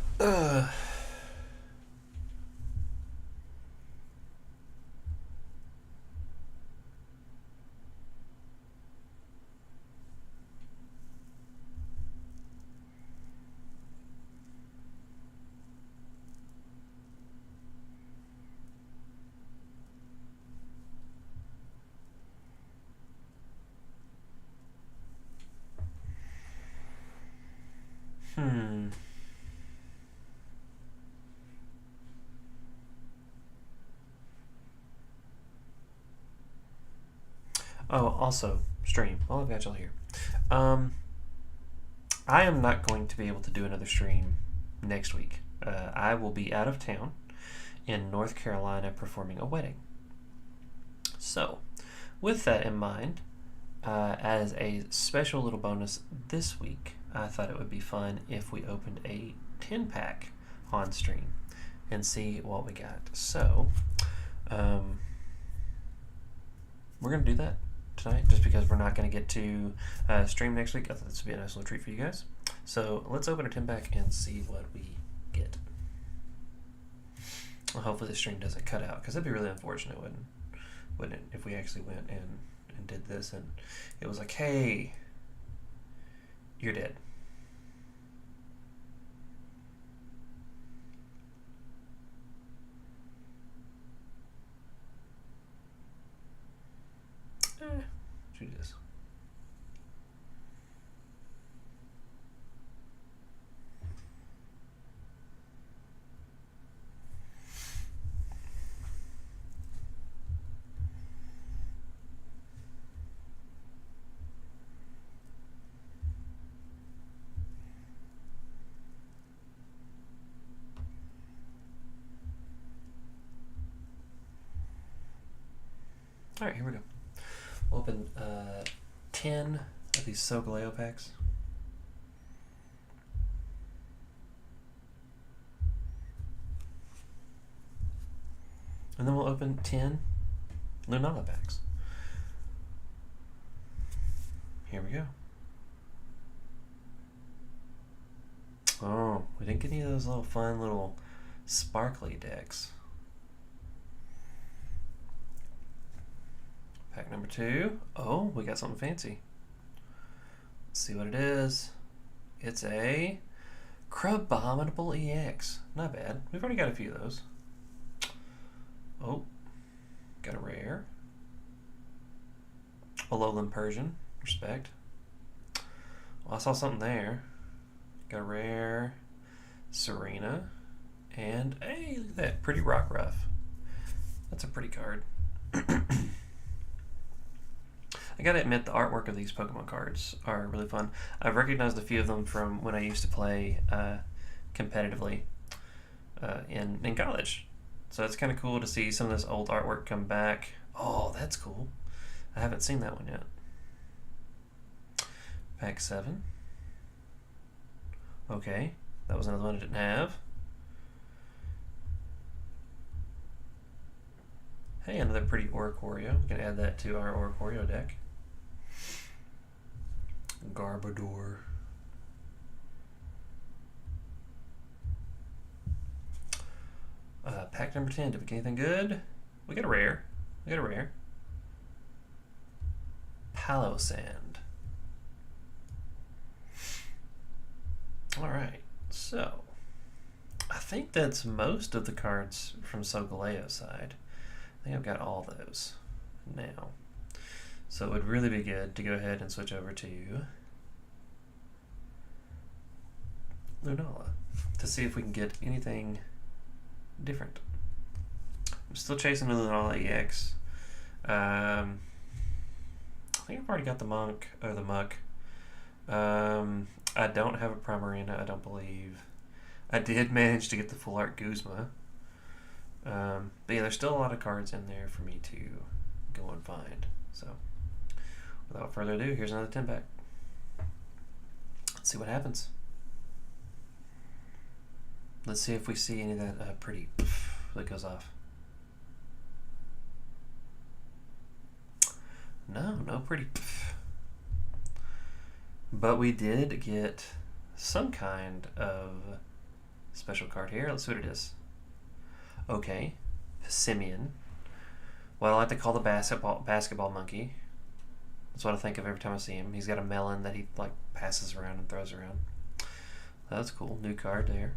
Oh, also, stream. While I've got y'all here. I am not going to be able to do another stream next week. I will be out of town in North Carolina performing a wedding. So, with that in mind, as a special little bonus this week, I thought it would be fun if we opened a 10-pack on stream and see what we got. So, we're going to do that tonight just because we're not going to get to stream next week. I thought this would be a nice little treat for you guys. So, let's open a 10-pack and see what we get. Well, hopefully the stream doesn't cut out because that'd be really unfortunate, wouldn't it, if we actually went and did this and it was like, hey, you're dead. Should do this. All right, here we go. We'll open 10 of these Solgaleo packs. And then we'll open 10 Lunala packs. Here we go. Oh, we didn't get any of those little fun little sparkly decks. Pack number 2. Oh, we got something fancy. Let's see what it is. It's a Crabominable EX. Not bad. We've already got a few of those. Oh, got a rare. Alolan Persian. Respect. Well, I saw something there. Got a rare. Serena. And hey, look at that. Pretty Rockruff. That's a pretty card. I gotta admit, the artwork of these Pokemon cards are really fun. I've recognized a few of them from when I used to play competitively in college. So it's kind of cool to see some of this old artwork come back. Oh, that's cool. I haven't seen that one yet. Pack 7. Okay, that was another one I didn't have. Hey, another pretty Oricorio. We can add that to our Oricorio deck. Garbodor. Pack number 10. Did we get anything good? We got a rare. We got a rare. Palossand. Alright, so I think that's most of the cards from Solgaleo's side. I think I've got all those now. So it would really be good to go ahead and switch over to Lunala to see if we can get anything different. I'm still chasing the Lunala EX. I think I've already got the Muck. I don't have a Primarina, I don't believe. I did manage to get the full art Guzma. But yeah, there's still a lot of cards in there for me to go and find. So without further ado, here's another 10 pack. Let's see what happens. Let's see if we see any of that pretty that goes off. No pretty. But we did get some kind of special card here. Let's see what it is. Okay, Simeon. What I like to call the basketball monkey. That's what I think of every time I see him. He's got a melon that he like passes around and throws around. That's cool. New card there.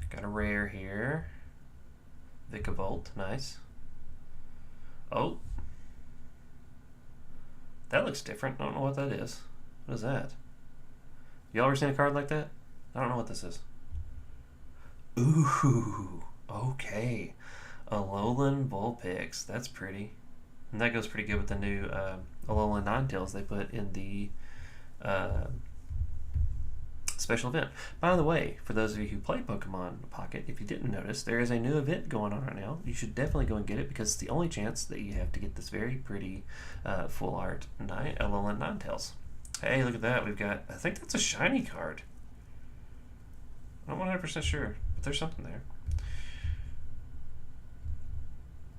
Got a rare here. Vikavolt, nice. Oh. That looks different. I don't know what that is. What is that? Y'all ever seen a card like that? I don't know what this is. Ooh, okay. Alolan Vulpix. That's pretty. And that goes pretty good with the new Alolan Ninetales they put in the special event. By the way, for those of you who play Pokemon Pocket, if you didn't notice, there is a new event going on right now. You should definitely go and get it because it's the only chance that you have to get this very pretty full art Alolan Ninetales. Hey, look at that. We've got, I think that's a shiny card. I'm not 100% sure, but there's something there.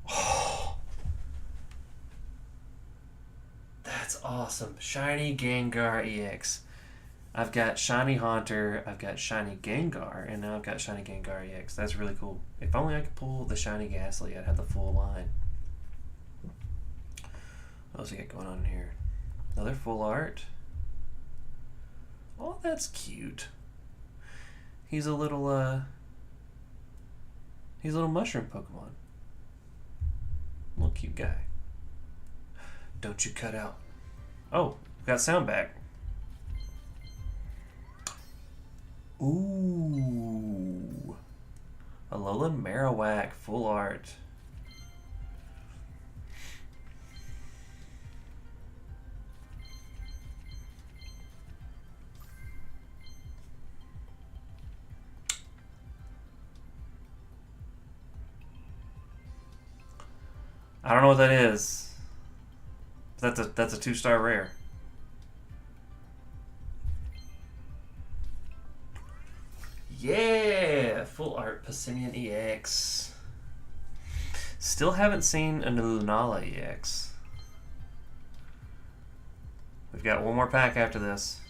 Oh, that's awesome. Shiny Gengar EX. I've got Shiny Haunter, I've got Shiny Gengar, and now I've got Shiny Gengar EX. That's really cool. If only I could pull the Shiny Ghastly, I'd have the full line. What else we got going on here? Another full art. Oh, that's cute. He's a little mushroom Pokemon. Little cute guy. Don't you cut out. Oh, we got sound back. Ooh. Alolan Marowak, full art. I don't know what that is. That's a 2-star rare. Yeah, full art Passimian EX. Still haven't seen a Lunala EX. We've got one more pack after this.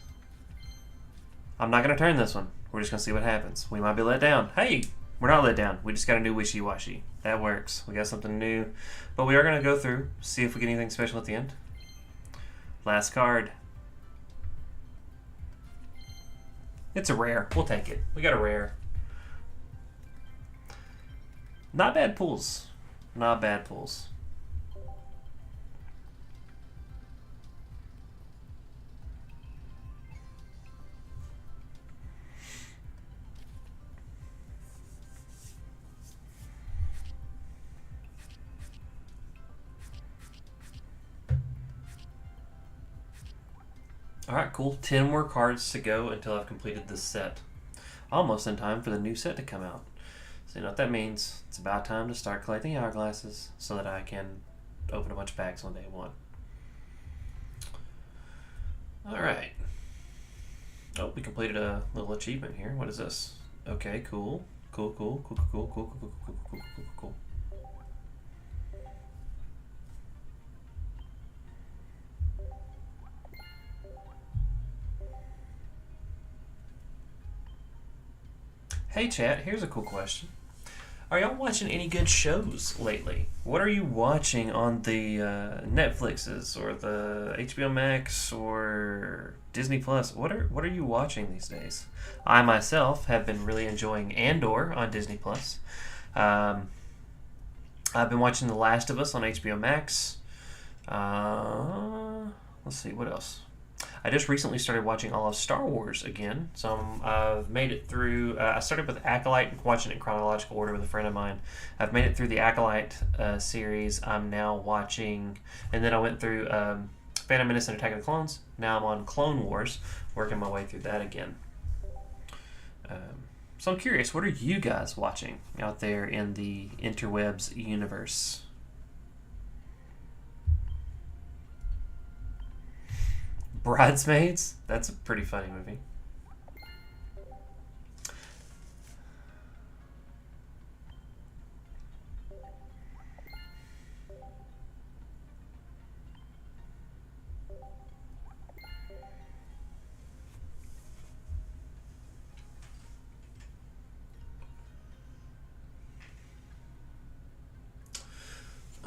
I'm not going to turn this one. We're just going to see what happens. We might be let down. Hey, we're not let down. We just got a new wishy-washy. That works. We got something new. But we are going to go through, see if we get anything special at the end. Last card. It's a rare. We'll take it. We got a rare. Not bad pulls. Not bad pulls. Alright, cool. 10 more cards to go until I've completed this set. Almost in time for the new set to come out. So you know what that means. It's about time to start collecting hourglasses so that I can open a bunch of packs on day one. Alright. Oh, we completed a little achievement here. What is this? Okay, cool. Cool. Hey chat, here's a cool question. Are y'all watching any good shows lately? What are you watching on the Netflixes or the HBO Max or Disney Plus? What are you watching these days? I myself have been really enjoying Andor on Disney Plus. I've been watching The Last of Us on HBO Max. Let's see, what else? I just recently started watching all of Star Wars again, so I've made it through. I started with Acolyte, watching it in chronological order with a friend of mine. I've made it through the Acolyte series. I'm now watching, and then I went through Phantom Menace and Attack of the Clones. Now I'm on Clone Wars, working my way through that again. So I'm curious, what are you guys watching out there in the interwebs universe? Bridesmaids? That's a pretty funny movie.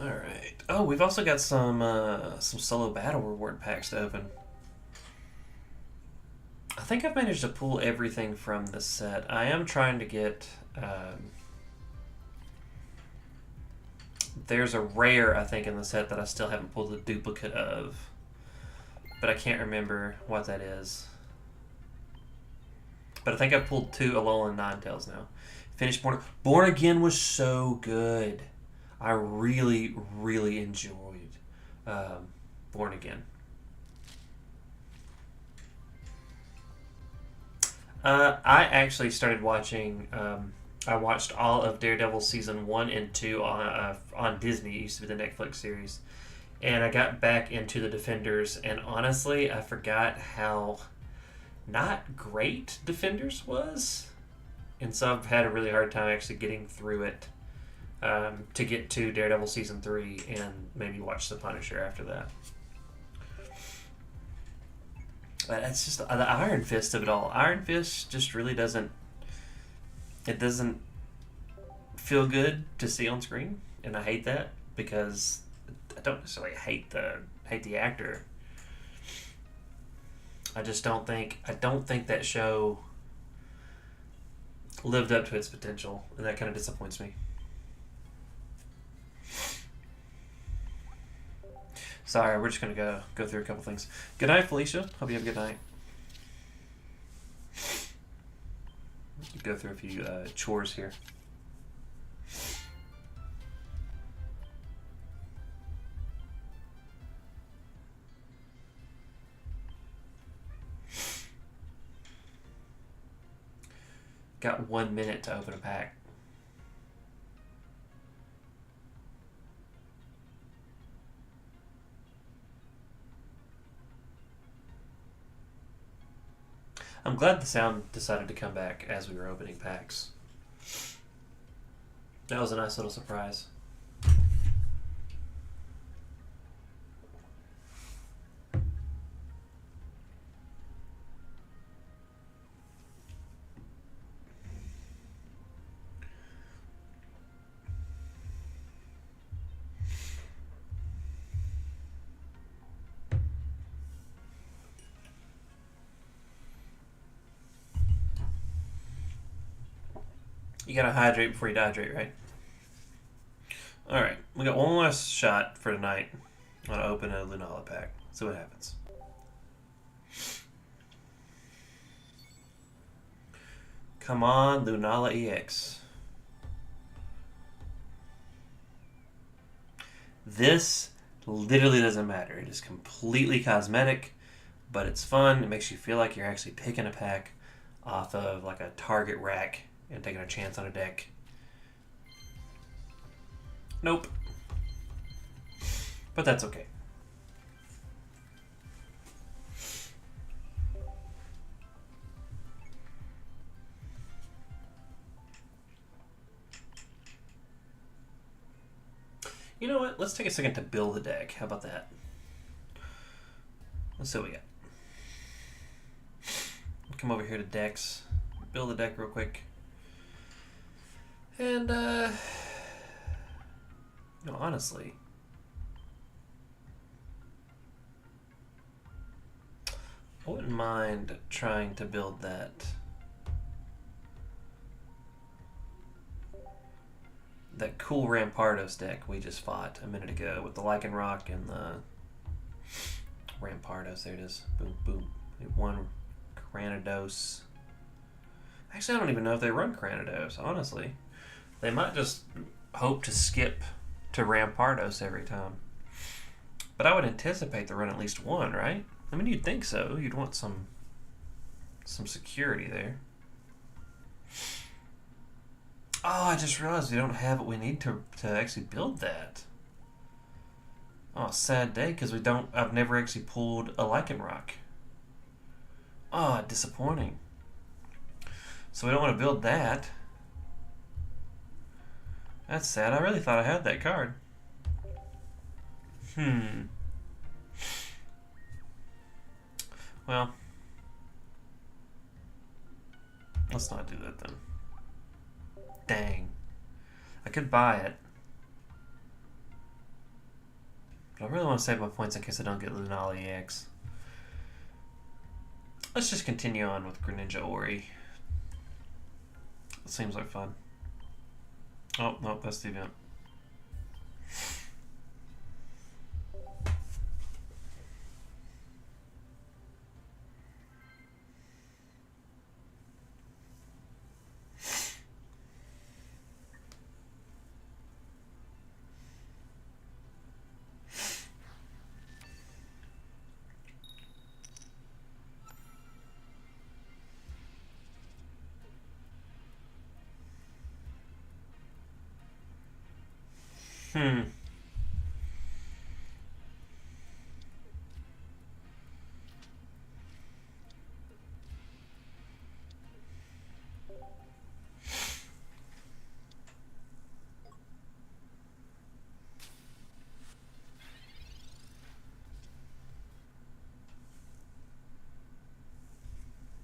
Alright. Oh, we've also got some solo battle reward packs to open. I think I've managed to pull everything from the set. I am trying to get... there's a rare, I think, in the set that I still haven't pulled a duplicate of. But I can't remember what that is. But I think I've pulled 2 Alolan Ninetales now. Finished Born Again was so good. I really, really enjoyed Born Again. I actually started watching. I watched all of Daredevil season 1 and 2 on Disney. It used to be the Netflix series, and I got back into the Defenders. And honestly, I forgot how not great Defenders was, and so I've had a really hard time actually getting through it to get to Daredevil season 3 and maybe watch The Punisher after that. But it's just the Iron Fist of it all. Iron Fist just really doesn't. It doesn't feel good to see on screen, and I hate that because I don't necessarily hate the actor. I just don't think that show lived up to its potential, and that kind of disappoints me. Sorry, we're just going to go through a couple things. Good night, Felicia. Hope you have a good night. Go through a few chores here. Got 1 minute to open a pack. I'm glad the sound decided to come back as we were opening packs. That was a nice little surprise. You gotta hydrate before you dehydrate, right? Alright, we got one last shot for tonight. I'm gonna open a Lunala pack. See what happens. Come on, Lunala EX. This literally doesn't matter. It is completely cosmetic, but it's fun. It makes you feel like you're actually picking a pack off of like a target rack and taking a chance on a deck. Nope. But that's okay. You know what? Let's take a second to build the deck. How about that? Let's see what we got. Come over here to decks. Build the deck real quick. And, honestly, I wouldn't mind trying to build that cool Rampardos deck we just fought a minute ago with the Lycanroc and the Rampardos. There it is. Boom, boom. One Granados. Actually, I don't even know if they run Granados, honestly. They might just hope to skip to Rampardos every time. But I would anticipate they run at least one, right? I mean, you'd think so. You'd want some security there. Oh, I just realized we don't have what we need to actually build that. Oh, sad day, because I've never actually pulled a Lycanroc. Oh, disappointing. So we don't want to build that. That's sad. I really thought I had that card. Well, let's not do that then. Dang. I could buy it. But I really want to save my points in case I don't get Lunala EX. Let's just continue on with Greninja Ori. It seems like fun. Oh, no, that's the event.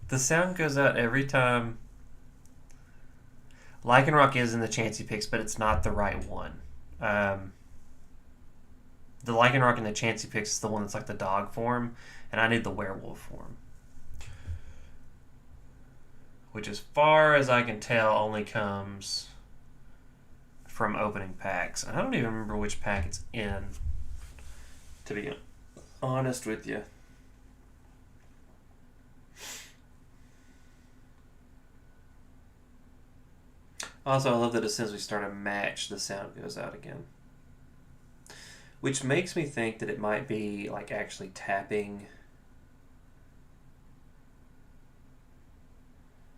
The sound goes out every time. Lycanroc is in the chance he picks, but it's not the right one. The Lycanroc in the chance he picks is the one that's like the dog form, and I need the werewolf form. Which, as far as I can tell, only comes from opening packs. I don't even remember which pack it's in, to be honest with you. Also, I love that as soon as we start a match, the sound goes out again. Which makes me think that it might be like actually tapping.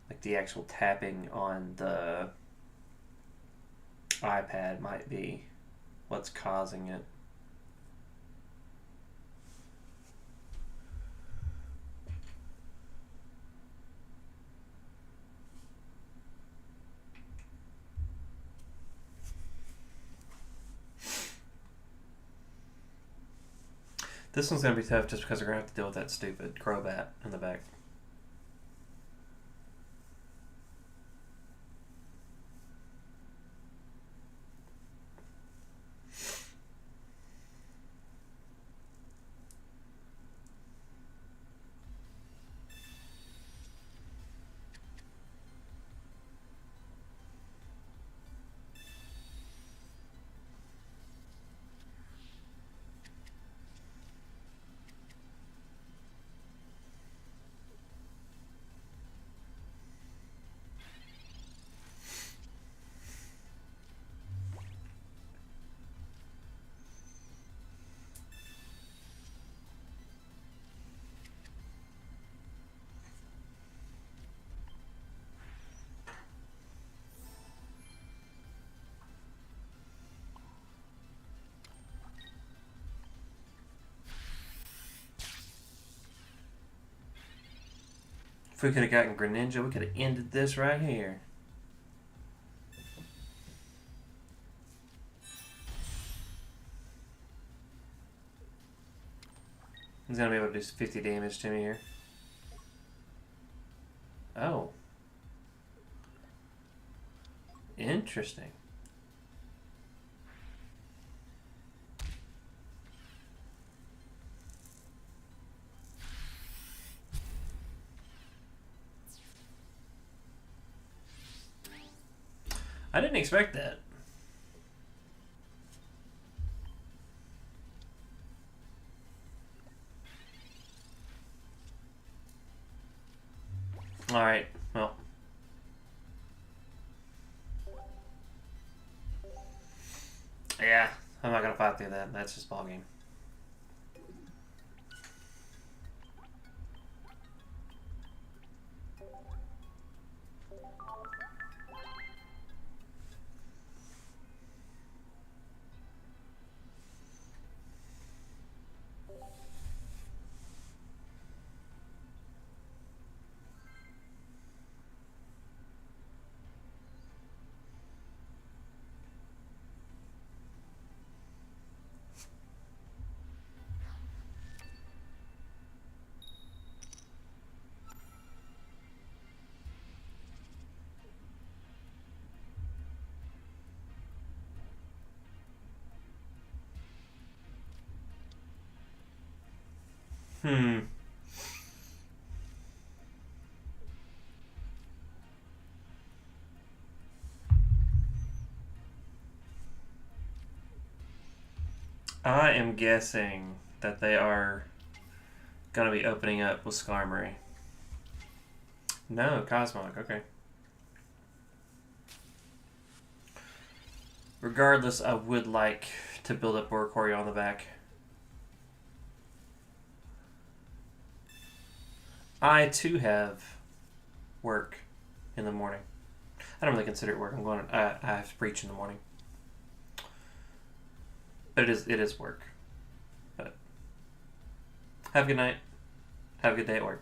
Like the actual tapping on the iPad might be what's causing it. This one's going to be tough just because we're going to have to deal with that stupid Crobat in the back. If we could have gotten Greninja, we could have ended this right here. He's gonna be able to do 50 damage to me here. Oh. Interesting. I didn't expect that. Alright, well. Yeah, I'm not gonna fight through that. That's just ball game. I am guessing that they are gonna be opening up with Skarmory. No, Cosmog, okay. Regardless, I would like to build up Oricorio on the back. I too have work in the morning. I don't really consider it work. I have to preach in the morning. But it is work. But have a good night. Have a good day at work.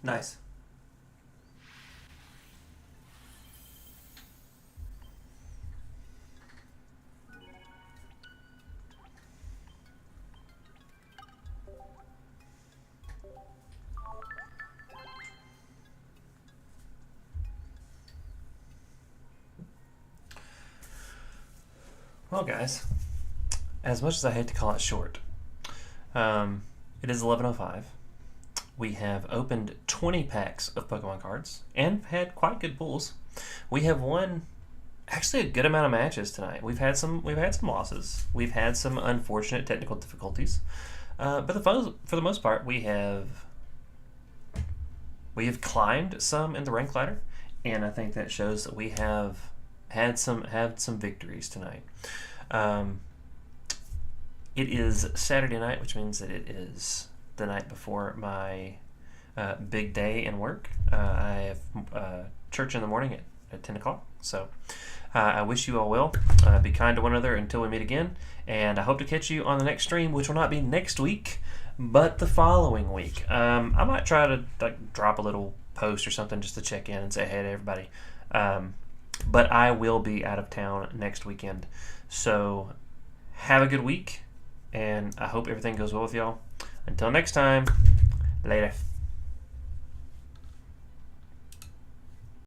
Nice. Well, guys, as much as I hate to call it short, it is 11:05. We have opened 20 packs of Pokemon cards and had quite good pulls. We have won actually a good amount of matches tonight. We've had some losses. We've had some unfortunate technical difficulties, but for the most part, we have climbed some in the rank ladder, and I think that shows that we have had some victories tonight. Um, it is Saturday night, which means that it is the night before my big day in work. I have church in the morning at 10 o'clock. So I wish you all well. Be kind to one another until we meet again. And I hope to catch you on the next stream, which will not be next week, but the following week. I might try to drop a little post or something just to check in and say hey to everybody. But I will be out of town next weekend. So have a good week, and I hope everything goes well with y'all. Until next time, later.